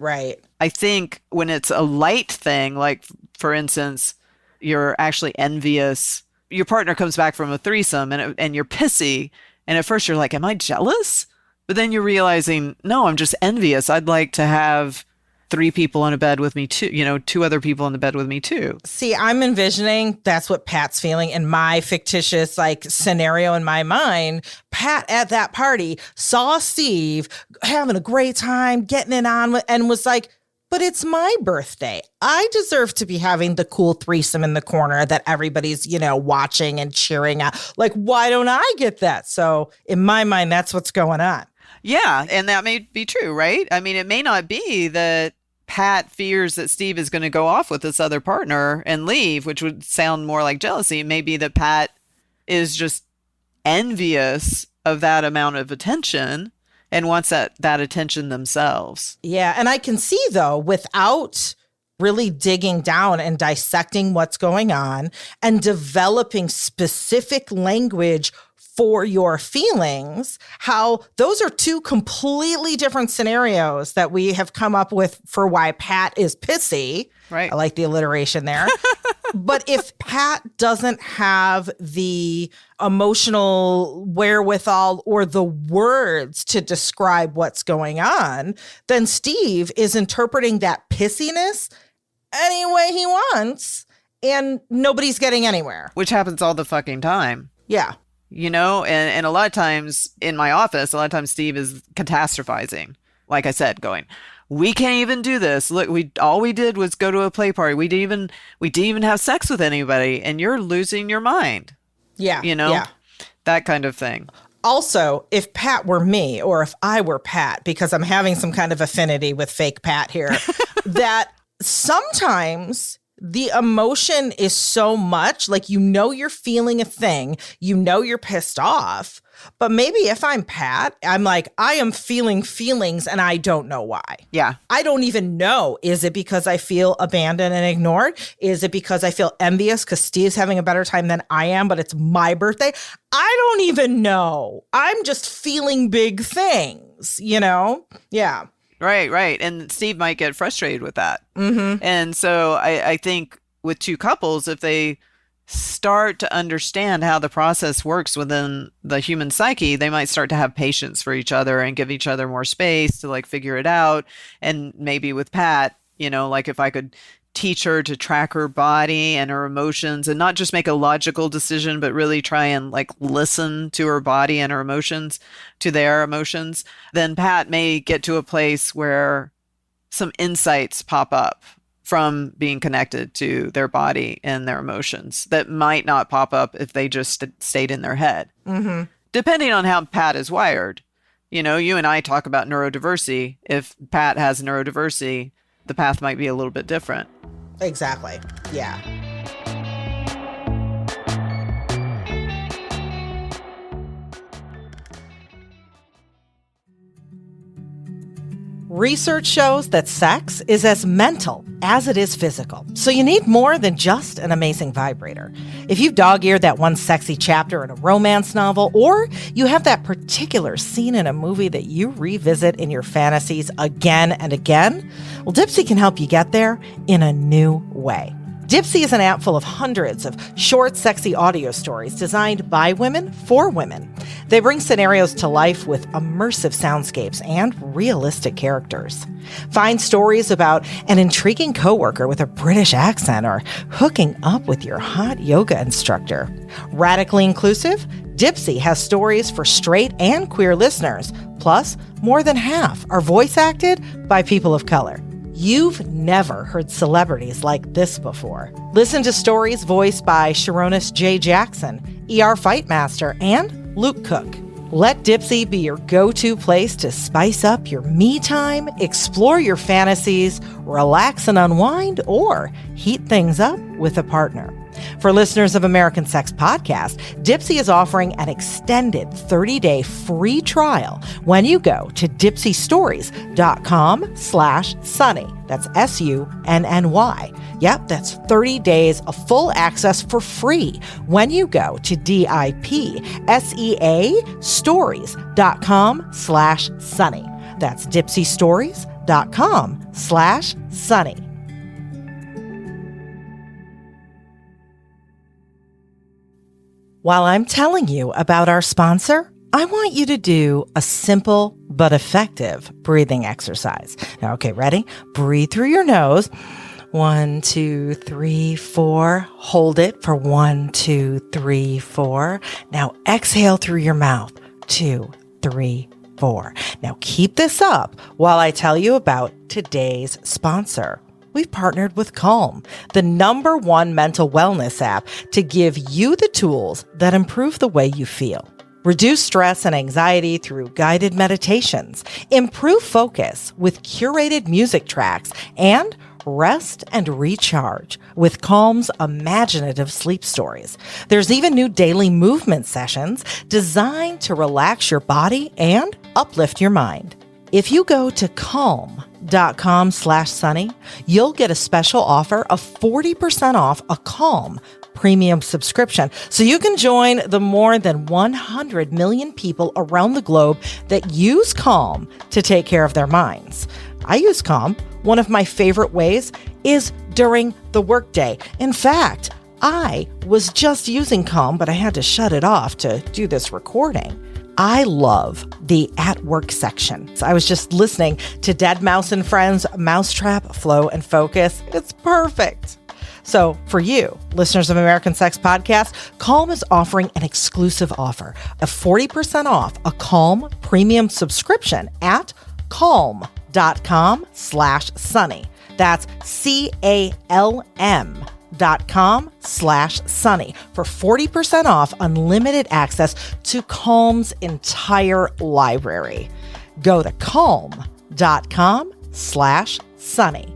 I think when it's a light thing, like, for instance, you're actually envious. Your partner comes back from a threesome and you're pissy. And at first you're like, am I jealous? But then you're realizing, no, I'm just envious. I'd like to have 3 people on a bed with me too, 2 other people on the bed with me too. See, I'm envisioning that's what Pat's feeling in my fictitious scenario in my mind. Pat at that party saw Steve having a great time, getting it on and was like, but it's my birthday. I deserve to be having the cool threesome in the corner that everybody's, watching and cheering at. Like, why don't I get that? So in my mind, that's what's going on. Yeah. And that may be true, right? I mean, it may not be that Pat fears that Steve is going to go off with this other partner and leave, which would sound more like jealousy. It may be that Pat is just envious of that amount of attention and wants that attention themselves. Yeah. And I can see, though, without really digging down and dissecting what's going on and developing specific language for your feelings, how those are two completely different scenarios that we have come up with for why Pat is pissy. Right. I like the alliteration there. But if Pat doesn't have the emotional wherewithal or the words to describe what's going on, then Steve is interpreting that pissiness any way he wants, and nobody's getting anywhere. Which happens all the fucking time. Yeah. You know, and a lot of times in my office, Steve is catastrophizing. Like I said, going, we can't even do this. Look, all we did was go to a play party. We didn't even have sex with anybody, and you're losing your mind. Yeah. You know, that kind of thing. Also, if Pat were me, or if I were Pat, because I'm having some kind of affinity with fake Pat here, that sometimes the emotion is so much, like, you know, you're feeling a thing, you know, you're pissed off. But maybe if I'm Pat, I'm like, I am feeling feelings and I don't know why. Yeah. I don't even know. Is it because I feel abandoned and ignored? Is it because I feel envious because Steve's having a better time than I am, but it's my birthday? I don't even know. I'm just feeling big things, you know? Yeah. Right. And Steve might get frustrated with that. Mm-hmm. And so I think with two couples, if they start to understand how the process works within the human psyche, they might start to have patience for each other and give each other more space to like figure it out. And maybe with Pat, you know, like if I could teach her to track her body and her emotions and not just make a logical decision, but really try and like listen to her body and her emotions, to their emotions, then Pat may get to a place where some insights pop up from being connected to their body and their emotions that might not pop up if they just stayed in their head. Mm-hmm. Depending on how Pat is wired. You know, you and I talk about neurodiversity. If Pat has neurodiversity, the path might be a little bit different. Exactly. Yeah. Research shows that sex is as mental as it is physical. So you need more than just an amazing vibrator. If you've dog-eared that one sexy chapter in a romance novel, or you have that particular scene in a movie that you revisit in your fantasies again and again, well, Dipsea can help you get there in a new way. Dipsea is an app full of hundreds of short, sexy audio stories designed by women for women. They bring scenarios to life with immersive soundscapes and realistic characters. Find stories about an intriguing coworker with a British accent or hooking up with your hot yoga instructor. Radically inclusive, Dipsea has stories for straight and queer listeners. Plus, more than half are voice acted by people of color. You've never heard celebrities like this before. Listen to stories voiced by Sharonis J. Jackson, ER Fightmaster, and Luke Cook. Let Dipsea be your go-to place to spice up your me time, explore your fantasies, relax and unwind, or heat things up with a partner. For listeners of American Sex Podcast, Dipsea is offering an extended 30-day free trial when you go to dipseastories.com/sunny. That's SUNNY. Yep, that's 30 days of full access for free when you go to dipseastories.com/sunny. That's dipseastories.com/sunny. While I'm telling you about our sponsor, I want you to do a simple but effective breathing exercise. Now, okay, ready? Breathe through your nose. 1, 2, 3, 4. Hold it for 1, 2, 3, 4. Now exhale through your mouth. 2, 3, 4. Now keep this up while I tell you about today's sponsor. We've partnered with Calm, the #1 mental wellness app, to give you the tools that improve the way you feel. Reduce stress and anxiety through guided meditations, improve focus with curated music tracks, and rest and recharge with Calm's imaginative sleep stories. There's even new daily movement sessions designed to relax your body and uplift your mind. If you go to calm.com/sunny, you'll get a special offer of 40% off a Calm premium subscription, so you can join the more than 100 million people around the globe that use Calm to take care of their minds. I use Calm. One of my favorite ways is during the workday. In fact, I was just using Calm, but I had to shut it off to do this recording. I love the at work section. So I was just listening to Dead Mouse and Friends, Mousetrap, Flow, and Focus. It's perfect. So for you, listeners of American Sex Podcast, Calm is offering an exclusive offer of 40% off a Calm premium subscription at calm.com/sunny. That's CALM.com/sunny for 40% off unlimited access to Calm's entire library. Go to calm.com/sunny.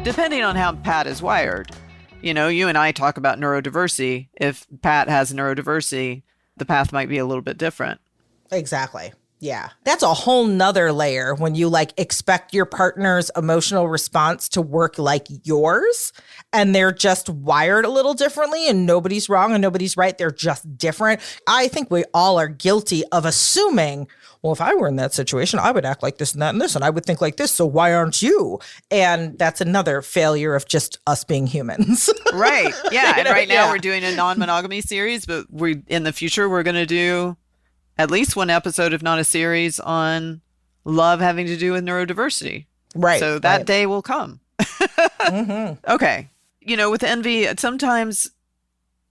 Depending on how Pat is wired. You know, you and I talk about neurodiversity. If Pat has neurodiversity, the path might be a little bit different. Exactly. Yeah. That's a whole nother layer when you expect your partner's emotional response to work like yours, and they're just wired a little differently, and nobody's wrong and nobody's right. They're just different. I think we all are guilty of assuming, well, if I were in that situation, I would act like this and that and this, and I would think like this. So why aren't you? And that's another failure of just us being humans. Right. Yeah. And right now Yeah. we're doing a non-monogamy series, but in the future, we're going to do at least one episode, if not a series, on love having to do with neurodiversity. Right. So that right. day will come. Okay. You know, with envy, sometimes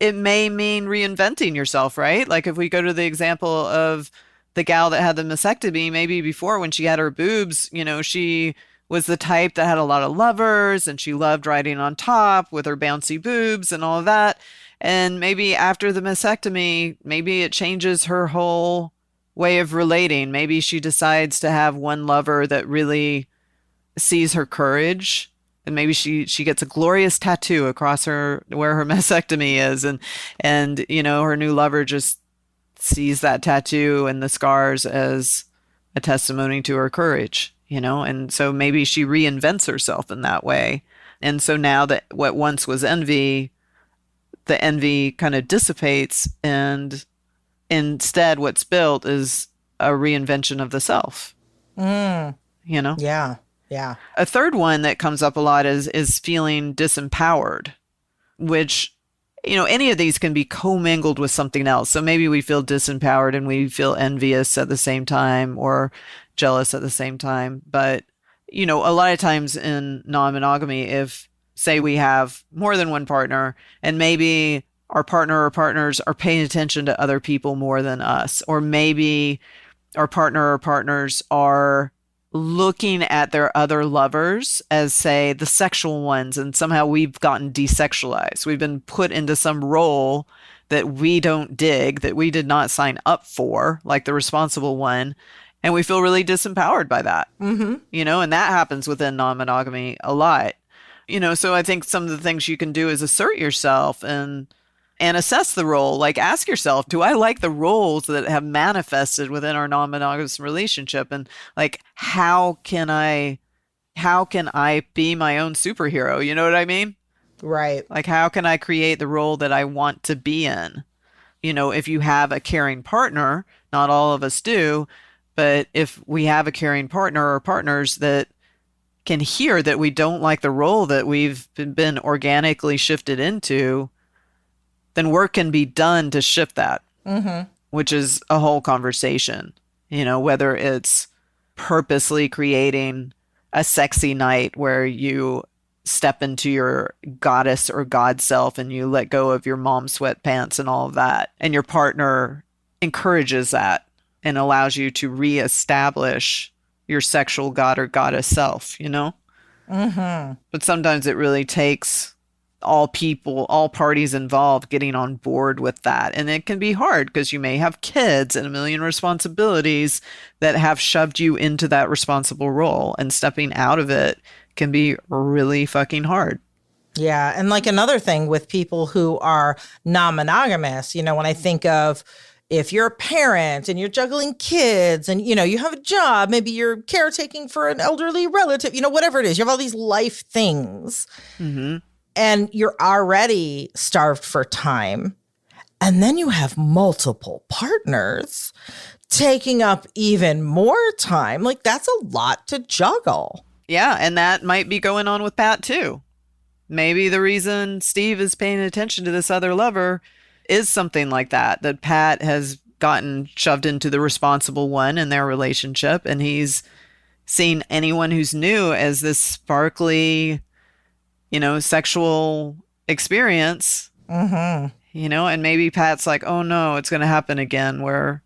it may mean reinventing yourself, right? Like if we go to the example of the gal that had the mastectomy, maybe before when she had her boobs, you know, she was the type that had a lot of lovers and she loved riding on top with her bouncy boobs and all of that. And maybe after the mastectomy, maybe it changes her whole way of relating. Maybe she decides to have one lover that really sees her courage. And maybe she gets a glorious tattoo across her where her mastectomy is. And you know, her new lover just sees that tattoo and the scars as a testimony to her courage, you know? And so maybe she reinvents herself in that way. And so now that what once was envy, the envy kind of dissipates, and instead what's built is a reinvention of the self. You know? Yeah. Yeah. A third one that comes up a lot is feeling disempowered, which, you know, any of these can be commingled with something else. So maybe we feel disempowered and we feel envious at the same time or jealous at the same time. But, you know, a lot of times in non-monogamy, if say we have more than one partner and maybe our partner or partners are paying attention to other people more than us, or maybe our partner or partners are looking at their other lovers as, say, the sexual ones, and somehow we've gotten desexualized. We've been put into some role that we don't dig, that we did not sign up for, like the responsible one, and we feel really disempowered by that. You know, and that happens within non-monogamy a lot. You know, so I think some of the things you can do is assert yourself and assess the role. Like ask yourself, do I like the roles that have manifested within our non-monogamous relationship? And like, how can I be my own superhero? You know what I mean? Right. Like, how can I create the role that I want to be in? You know, if you have a caring partner, not all of us do, but if we have a caring partner or partners that can hear that we don't like the role that we've been organically shifted into, then work can be done to shift that, which is a whole conversation. You know, whether it's purposely creating a sexy night where you step into your goddess or god self and you let go of your mom sweatpants and all of that, and your partner encourages that and allows you to reestablish your sexual god or goddess self, you know? But sometimes it really takes all parties involved getting on board with that. And it can be hard because you may have kids and a million responsibilities that have shoved you into that responsible role, and stepping out of it can be really fucking hard. Yeah. And like another thing with people who are non-monogamous, you know, when I think of if you're a parent and you're juggling kids and, you know, you have a job, maybe you're caretaking for an elderly relative, you know, whatever it is, you have all these life things and you're already starved for time. And then you have multiple partners taking up even more time. Like that's a lot to juggle. Yeah. And that might be going on with Pat too. Maybe the reason Steve is paying attention to this other lover is something like that Pat has gotten shoved into the responsible one in their relationship. And he's seen anyone who's new as this sparkly, you know, sexual experience, you know, and maybe Pat's like, oh no, it's going to happen again where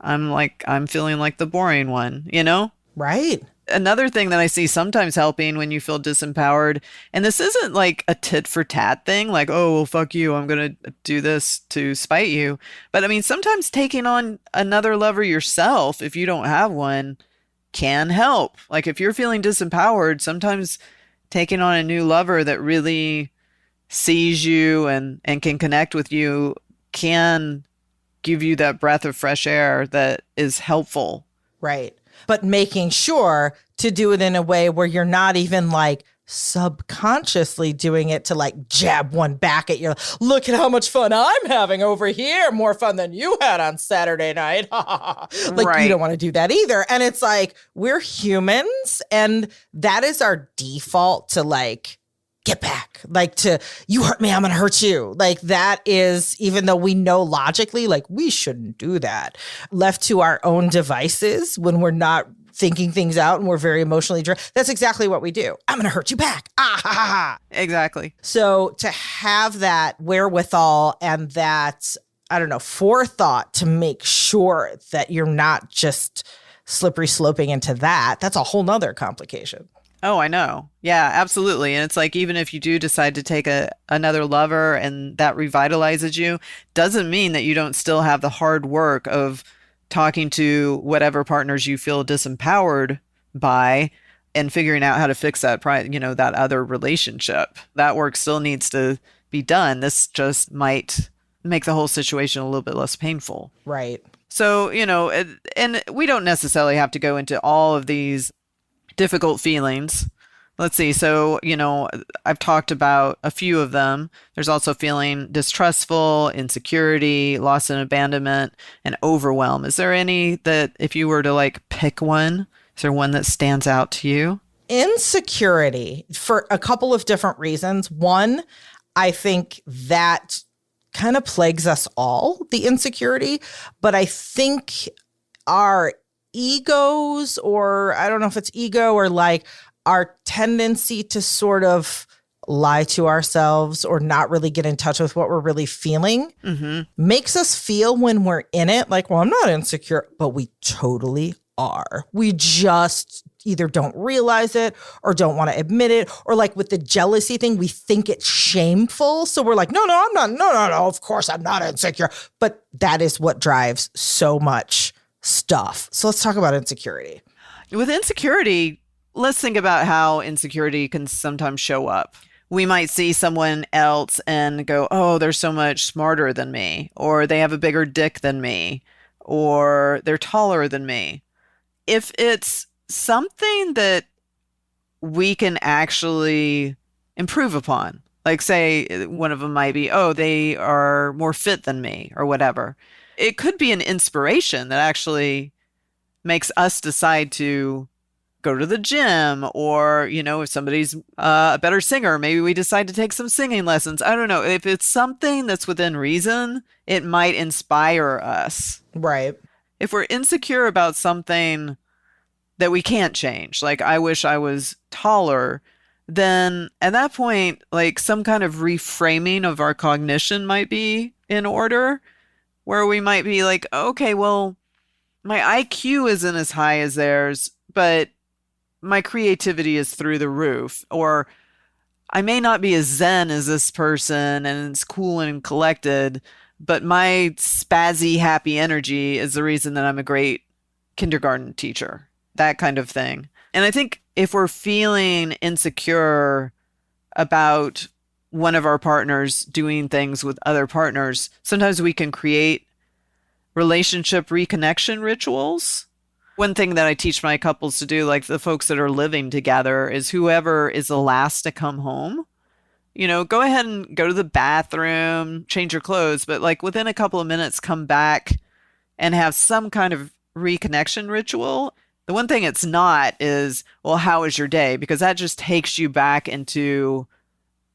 I'm feeling like the boring one, you know? Right. Another thing that I see sometimes helping when you feel disempowered, and this isn't like a tit for tat thing, like, oh, well, fuck you, I'm going to do this to spite you. But I mean, sometimes taking on another lover yourself, if you don't have one, can help. Like if you're feeling disempowered, sometimes taking on a new lover that really sees you and can connect with you can give you that breath of fresh air that is helpful. Right. But making sure to do it in a way where you're not even like subconsciously doing it to like jab one back at you. Look at how much fun I'm having over here. More fun than you had on Saturday night. Like Right. You don't want to do that either. And it's like, we're humans and that is our default to like, get back, like to, you hurt me, I'm going to hurt you. Like that is, even though we know logically, like we shouldn't do that. Left to our own devices when we're not thinking things out and we're very emotionally driven, that's exactly what we do. I'm going to hurt you back. Ah, ha, ha, ha. Exactly. So to have that wherewithal and that, I don't know, forethought to make sure that you're not just slippery sloping into that, that's a whole nother complication. Oh, I know. Yeah, absolutely. And it's like, even if you do decide to take another lover and that revitalizes you, doesn't mean that you don't still have the hard work of talking to whatever partners you feel disempowered by and figuring out how to fix that, that other relationship. That work still needs to be done. This just might make the whole situation a little bit less painful. Right. So, and we don't necessarily have to go into all of these difficult feelings. Let's see. So, I've talked about a few of them. There's also feeling distrustful, insecurity, loss and abandonment, and overwhelm. Is there any that, if you were to like pick one, is there one that stands out to you? Insecurity, for a couple of different reasons. One, I think that kind of plagues us all, the insecurity, but I think our egos, or I don't know if it's ego or like our tendency to sort of lie to ourselves or not really get in touch with what we're really feeling makes us feel when we're in it like, well, I'm not insecure, but we totally are. We just either don't realize it or don't want to admit it, or like with the jealousy thing, we think it's shameful. So we're like, no, I'm not. No, of course I'm not insecure. But that is what drives so much stuff. So let's talk about insecurity. With insecurity, let's think about how insecurity can sometimes show up. We might see someone else and go, oh, they're so much smarter than me, or they have a bigger dick than me, or they're taller than me. If it's something that we can actually improve upon, like say one of them might be, oh, they are more fit than me or whatever. It could be an inspiration that actually makes us decide to go to the gym, or, if somebody's a better singer, maybe we decide to take some singing lessons. I don't know. If it's something that's within reason, it might inspire us. Right. If we're insecure about something that we can't change, like I wish I was taller, then at that point, like some kind of reframing of our cognition might be in order, where we might be like, okay, well, my IQ isn't as high as theirs, but my creativity is through the roof. Or I may not be as zen as this person and it's cool and collected, but my spazzy, happy energy is the reason that I'm a great kindergarten teacher, that kind of thing. And I think if we're feeling insecure about one of our partners doing things with other partners, sometimes we can create relationship reconnection rituals. One thing that I teach my couples to do, like the folks that are living together, is whoever is the last to come home, go ahead and go to the bathroom, change your clothes, but like within a couple of minutes, come back and have some kind of reconnection ritual. The one thing it's not is, well, how was your day? Because that just takes you back into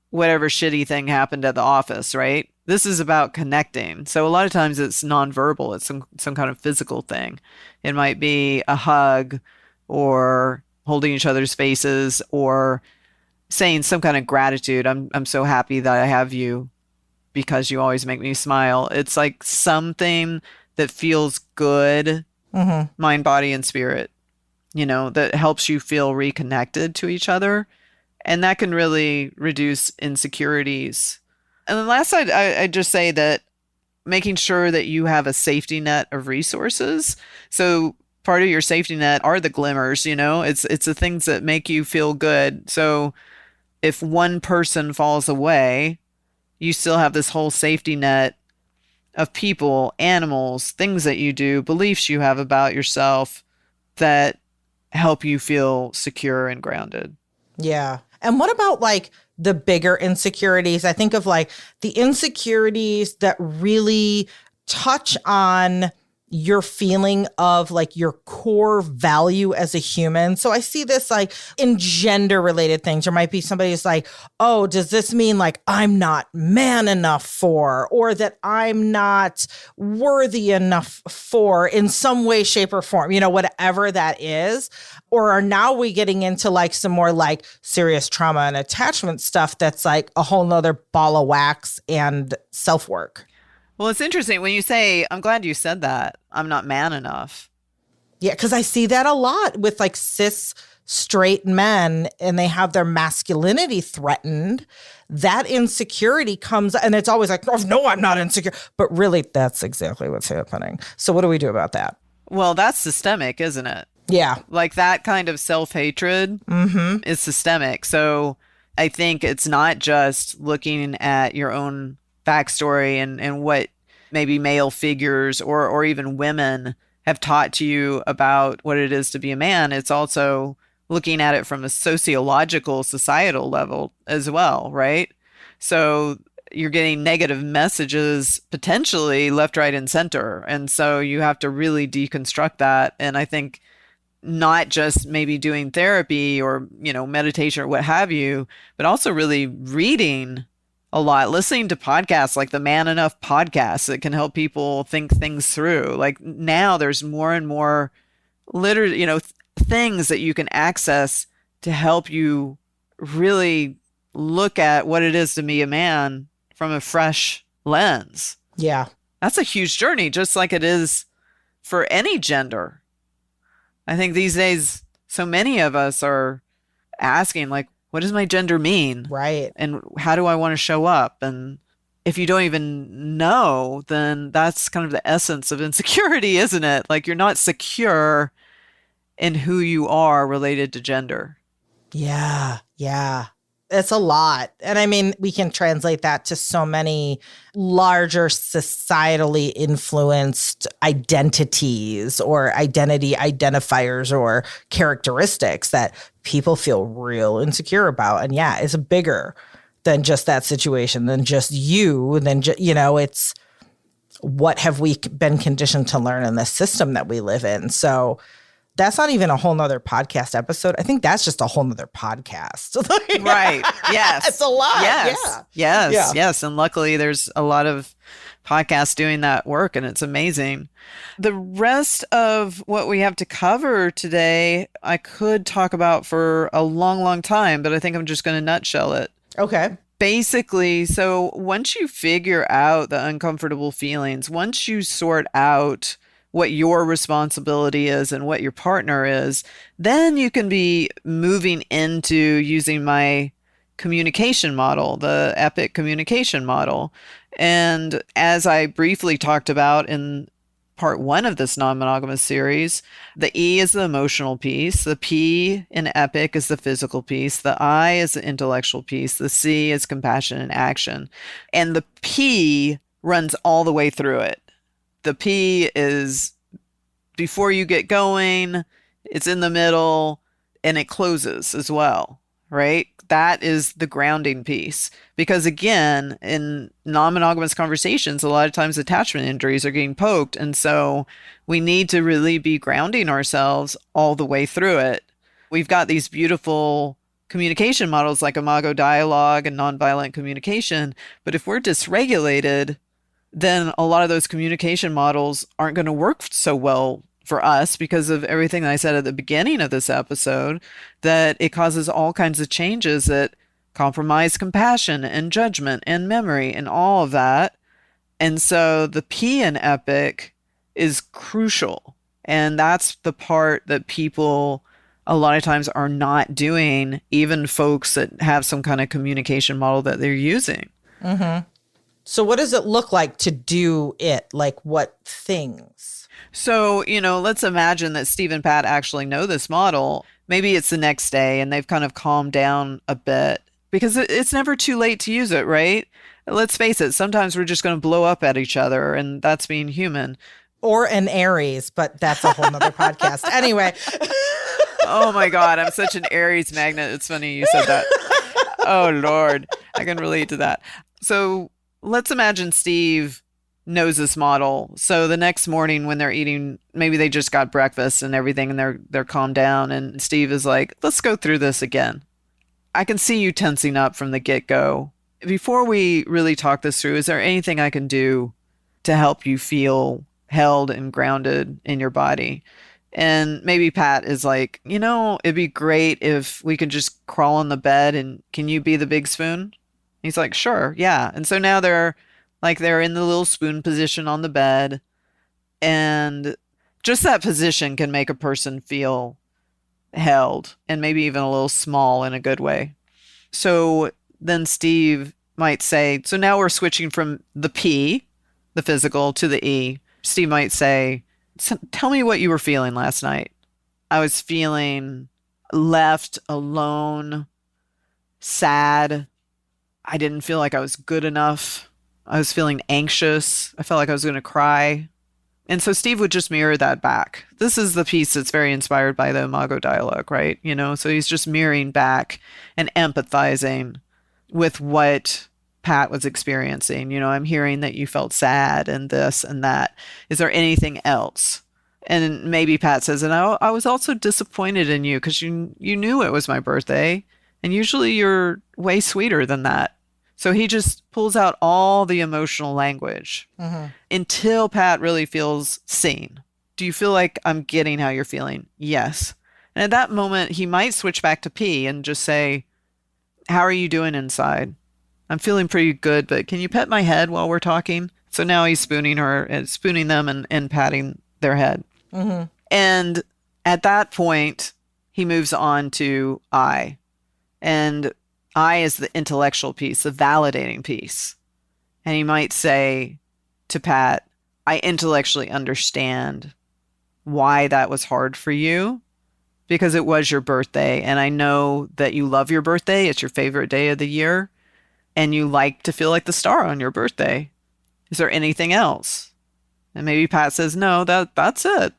whatever shitty thing happened at the office, right? This is about connecting. So a lot of times it's nonverbal. It's some kind of physical thing. It might be a hug or holding each other's faces or saying some kind of gratitude. I'm so happy that I have you because you always make me smile. It's like something that feels good, mind, body, and spirit, that helps you feel reconnected to each other. And that can really reduce insecurities. And then last, I'd just say that making sure that you have a safety net of resources. So part of your safety net are the glimmers, it's the things that make you feel good. So if one person falls away, you still have this whole safety net of people, animals, things that you do, beliefs you have about yourself that help you feel secure and grounded. Yeah. And what about like the bigger insecurities? I think of like the insecurities that really touch on your feeling of like your core value as a human. So I see this like in gender related things. There might be somebody who's like, oh, does this mean like I'm not man enough for, or that I'm not worthy enough for in some way, shape, or form, whatever that is? Or are now we getting into like some more like serious trauma and attachment stuff that's like a whole nother ball of wax and self-work? Well, it's interesting when you say, I'm glad you said that, I'm not man enough. Yeah, because I see that a lot with like cis straight men and they have their masculinity threatened. That insecurity comes and it's always like, oh, no, I'm not insecure. But really, that's exactly what's happening. So what do we do about that? Well, that's systemic, isn't it? Yeah. Like that kind of self-hatred is systemic. So I think it's not just looking at your own backstory and what maybe male figures or even women have taught to you about what it is to be a man. It's also looking at it from a sociological, societal level as well, right? So you're getting negative messages potentially left, right, and center. And so you have to really deconstruct that. And I think not just maybe doing therapy or, meditation or what have you, but also really reading a lot, listening to podcasts like the Man Enough podcast that can help people think things through. Like now there's more and more things that you can access to help you really look at what it is to be a man from a fresh lens. Yeah. That's a huge journey, just like it is for any gender. I think these days, so many of us are asking like, what does my gender mean? Right. And how do I want to show up? And if you don't even know, then that's kind of the essence of insecurity, isn't it? Like you're not secure in who you are related to gender. Yeah. Yeah. It's a lot. And I mean, we can translate that to so many larger societally influenced identities or identity identifiers or characteristics that people feel real insecure about. And yeah, it's bigger than just that situation, than just you, than it's what have we been conditioned to learn in the system that we live in. So that's not even a whole nother podcast episode. I think that's just a whole nother podcast. Right. Yes. It's a lot. Yes. Yeah. Yes. Yeah. Yes. And luckily there's a lot of podcasts doing that work and it's amazing. The rest of what we have to cover today, I could talk about for a long, long time, but I think I'm just going to nutshell it. Okay. Basically, so once you figure out the uncomfortable feelings, once you sort out what your responsibility is and what your partner is, then you can be moving into using my communication model, the EPIC communication model. And as I briefly talked about in part 1 of this non-monogamous series, the E is the emotional piece, the P in EPIC is the physical piece, the I is the intellectual piece, the C is compassion and action. And the P runs all the way through it. The P is before you get going, it's in the middle, and it closes as well, right? That is the grounding piece. Because again, in non-monogamous conversations, a lot of times attachment injuries are getting poked. And so we need to really be grounding ourselves all the way through it. We've got these beautiful communication models like imago dialogue and nonviolent communication. But if we're dysregulated, then a lot of those communication models aren't going to work so well for us because of everything that I said at the beginning of this episode, that it causes all kinds of changes that compromise compassion and judgment and memory and all of that. And so the P in EPIC is crucial. And that's the part that people a lot of times are not doing, even folks that have some kind of communication model that they're using. Mm-hmm. So what does it look like to do it? Like what things? So, let's imagine that Steve and Pat actually know this model. Maybe it's the next day and they've kind of calmed down a bit because it's never too late to use it, right? Let's face it. Sometimes we're just going to blow up at each other, and that's being human. Or an Aries, but that's a whole nother podcast. Anyway. Oh my God. I'm such an Aries magnet. It's funny you said that. Oh Lord. I can relate to that. So let's imagine Steve knows this model. So the next morning when they're eating, maybe they just got breakfast and everything and they're calmed down, and Steve is like, let's go through this again. I can see you tensing up from the get-go. Before we really talk this through, is there anything I can do to help you feel held and grounded in your body? And maybe Pat is like, it'd be great if we could just crawl on the bed and can you be the big spoon? He's like, sure, yeah. And so now they're in the little spoon position on the bed. And just that position can make a person feel held and maybe even a little small in a good way. So then Steve might say, so now we're switching from the P, the physical, to the E. Steve might say, tell me what you were feeling last night. I was feeling left alone, sad. I didn't feel like I was good enough. I was feeling anxious. I felt like I was going to cry. And so Steve would just mirror that back. This is the piece that's very inspired by the imago dialogue, right? So he's just mirroring back and empathizing with what Pat was experiencing. I'm hearing that you felt sad and this and that. Is there anything else? And maybe Pat says, and I was also disappointed in you because you knew it was my birthday. And usually you're way sweeter than that. So he just pulls out all the emotional language until Pat really feels seen. Do you feel like I'm getting how you're feeling? Yes. And at that moment, he might switch back to P and just say, how are you doing inside? I'm feeling pretty good, but can you pet my head while we're talking? So now he's spooning them and patting their head. Mm-hmm. And at that point, he moves on to I. And I is the intellectual piece, the validating piece. And he might say to Pat, I intellectually understand why that was hard for you because it was your birthday. And I know that you love your birthday. It's your favorite day of the year. And you like to feel like the star on your birthday. Is there anything else? And maybe Pat says, no, that's it.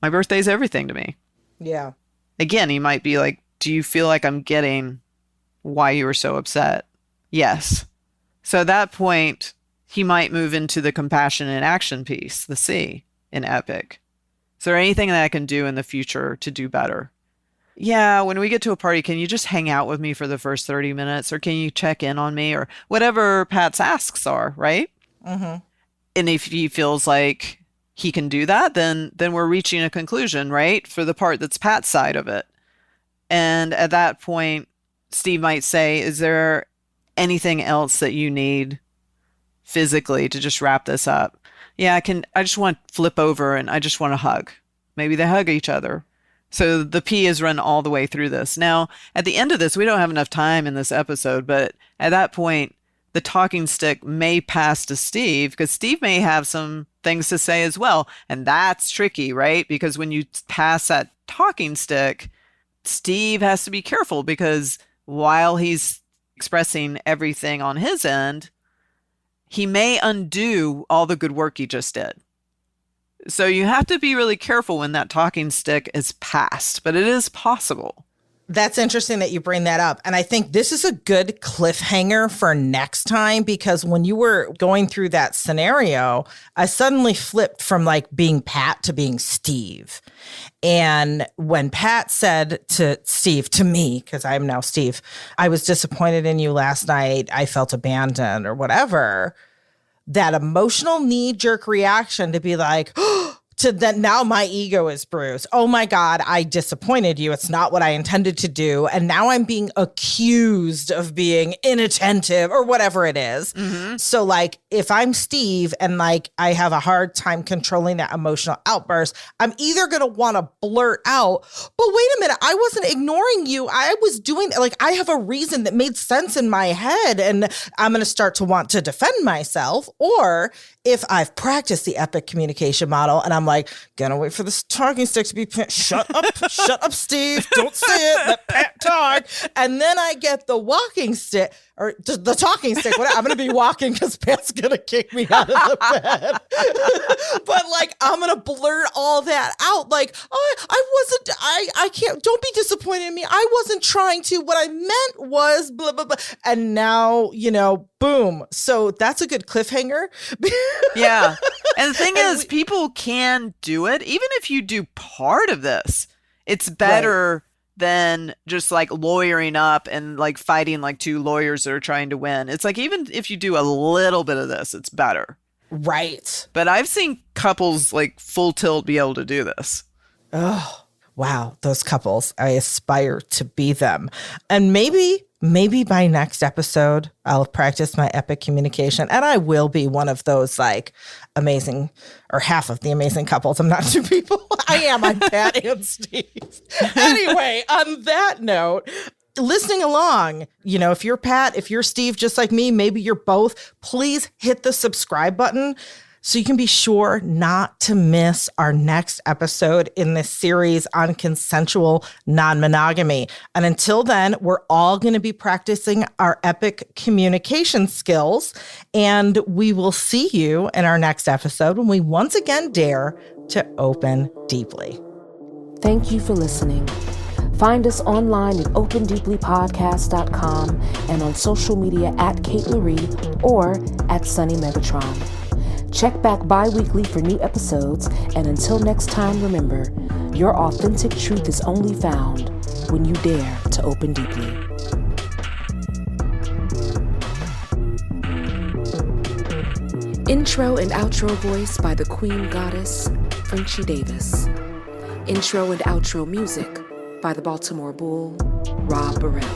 My birthday's everything to me. Yeah. Again, he might be like, do you feel like I'm getting why you were so upset? Yes. So at that point, he might move into the compassion and action piece, the C in EPIC. Is there anything that I can do in the future to do better? Yeah, when we get to a party, can you just hang out with me for the first 30 minutes? Or can you check in on me? Or whatever Pat's asks are, right? Mm-hmm. And if he feels like he can do that, then we're reaching a conclusion, right? For the part that's Pat's side of it. And at that point, Steve might say, is there anything else that you need physically to just wrap this up? Yeah, I just want to flip over and I just want to hug. Maybe they hug each other. So the P is run all the way through this. Now, at the end of this, we don't have enough time in this episode, but at that point, the talking stick may pass to Steve because Steve may have some things to say as well. And that's tricky, right? Because when you pass that talking stick, Steve has to be careful because while he's expressing everything on his end, he may undo all the good work he just did. So you have to be really careful when that talking stick is passed, but it is possible. That's interesting that you bring that up. And I think this is a good cliffhanger for next time, because when you were going through that scenario, I suddenly flipped from like being Pat to being Steve. And when Pat said to Steve, to me, because I'm now Steve, I was disappointed in you last night, I felt abandoned or whatever, that emotional knee-jerk reaction to be like, to that now my ego is bruised. Oh my God, I disappointed you. It's not what I intended to do. And now I'm being accused of being inattentive or whatever it is. Mm-hmm. So like, if I'm Steve and like, I have a hard time controlling that emotional outburst, I'm either going to want to blurt out, but wait a minute, I wasn't ignoring you. I was doing like, I have a reason that made sense in my head and I'm going to start to want to defend myself. Or if I've practiced the EPIC communication model and I'm like, gonna wait for this talking stick to be shut up, Steve, don't say it, let Pat talk. And then I get the walking stick or the talking stick. Whatever. I'm gonna be walking because Pat's gonna kick me out of the bed. But like, I'm gonna blurt all that out. Like, oh, I can't, don't be disappointed in me. I wasn't trying to, what I meant was blah, blah, blah. And now, you know, boom. So that's a good cliffhanger. Yeah. And the thing is, people can do it. Even if you do part of this, it's better than just like lawyering up and like fighting like two lawyers that are trying to win. It's like, even if you do a little bit of this, it's better. Right. But I've seen couples like full tilt be able to do this. Oh, wow. Those couples, I aspire to be them. And maybe by next episode, I'll practice my EPIC communication and I will be one of those like amazing or half of the amazing couples. I'm not two people. I am. I'm Pat and Steve. Anyway, on that note, listening along, you know, if you're Pat, if you're Steve, just like me, maybe you're both, please hit the subscribe button so you can be sure not to miss our next episode in this series on consensual non-monogamy. And until then, we're all going to be practicing our EPIC communication skills. And we will see you in our next episode when we once again dare to open deeply. Thank you for listening. Find us online at opendeeplypodcast.com and on social media at Kate Loree or at Sunny Megatron. Check back bi-weekly for new episodes, and until next time, remember, your authentic truth is only found when you dare to open deeply. Intro and outro voice by the Queen Goddess, Frenchie Davis. Intro and outro music by the Baltimore Bull, Rob Burrell.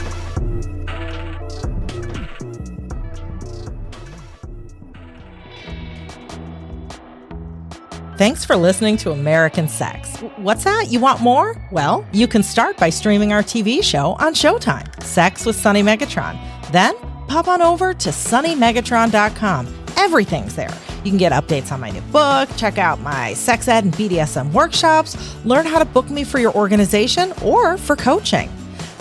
Thanks for listening to American Sex. What's that? You want more? Well, you can start by streaming our TV show on Showtime, Sex with Sunny Megatron. Then pop on over to sunnymegatron.com. Everything's there. You can get updates on my new book, check out my sex ed and BDSM workshops, learn how to book me for your organization or for coaching.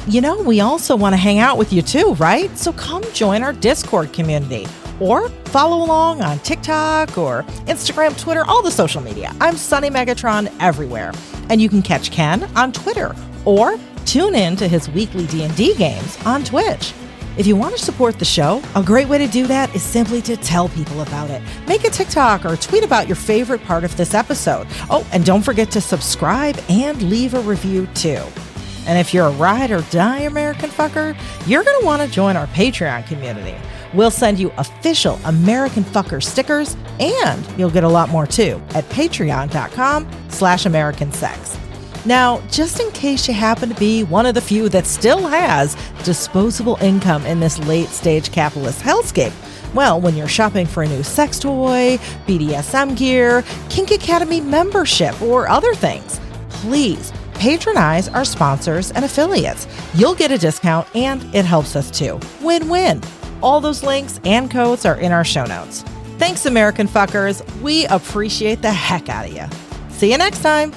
You know, we also want to hang out with you too, right? So come join our Discord community or follow along on TikTok or Instagram, Twitter, all the social media. I'm Sunny Megatron everywhere. And you can catch Ken on Twitter or tune in to his weekly D&D games on Twitch. If you want to support the show, a great way to do that is simply to tell people about it. Make a TikTok or tweet about your favorite part of this episode. Oh, and don't forget to subscribe and leave a review too. And if you're a ride or die American fucker, you're going to want to join our Patreon community. We'll send you official American Fucker stickers, and you'll get a lot more too at patreon.com/AmericanSex. Now, just in case you happen to be one of the few that still has disposable income in this late-stage capitalist hellscape, well, when you're shopping for a new sex toy, BDSM gear, Kink Academy membership, or other things, please patronize our sponsors and affiliates. You'll get a discount and it helps us too. Win-win. All those links and codes are in our show notes. Thanks, American fuckers. We appreciate the heck out of you. See you next time.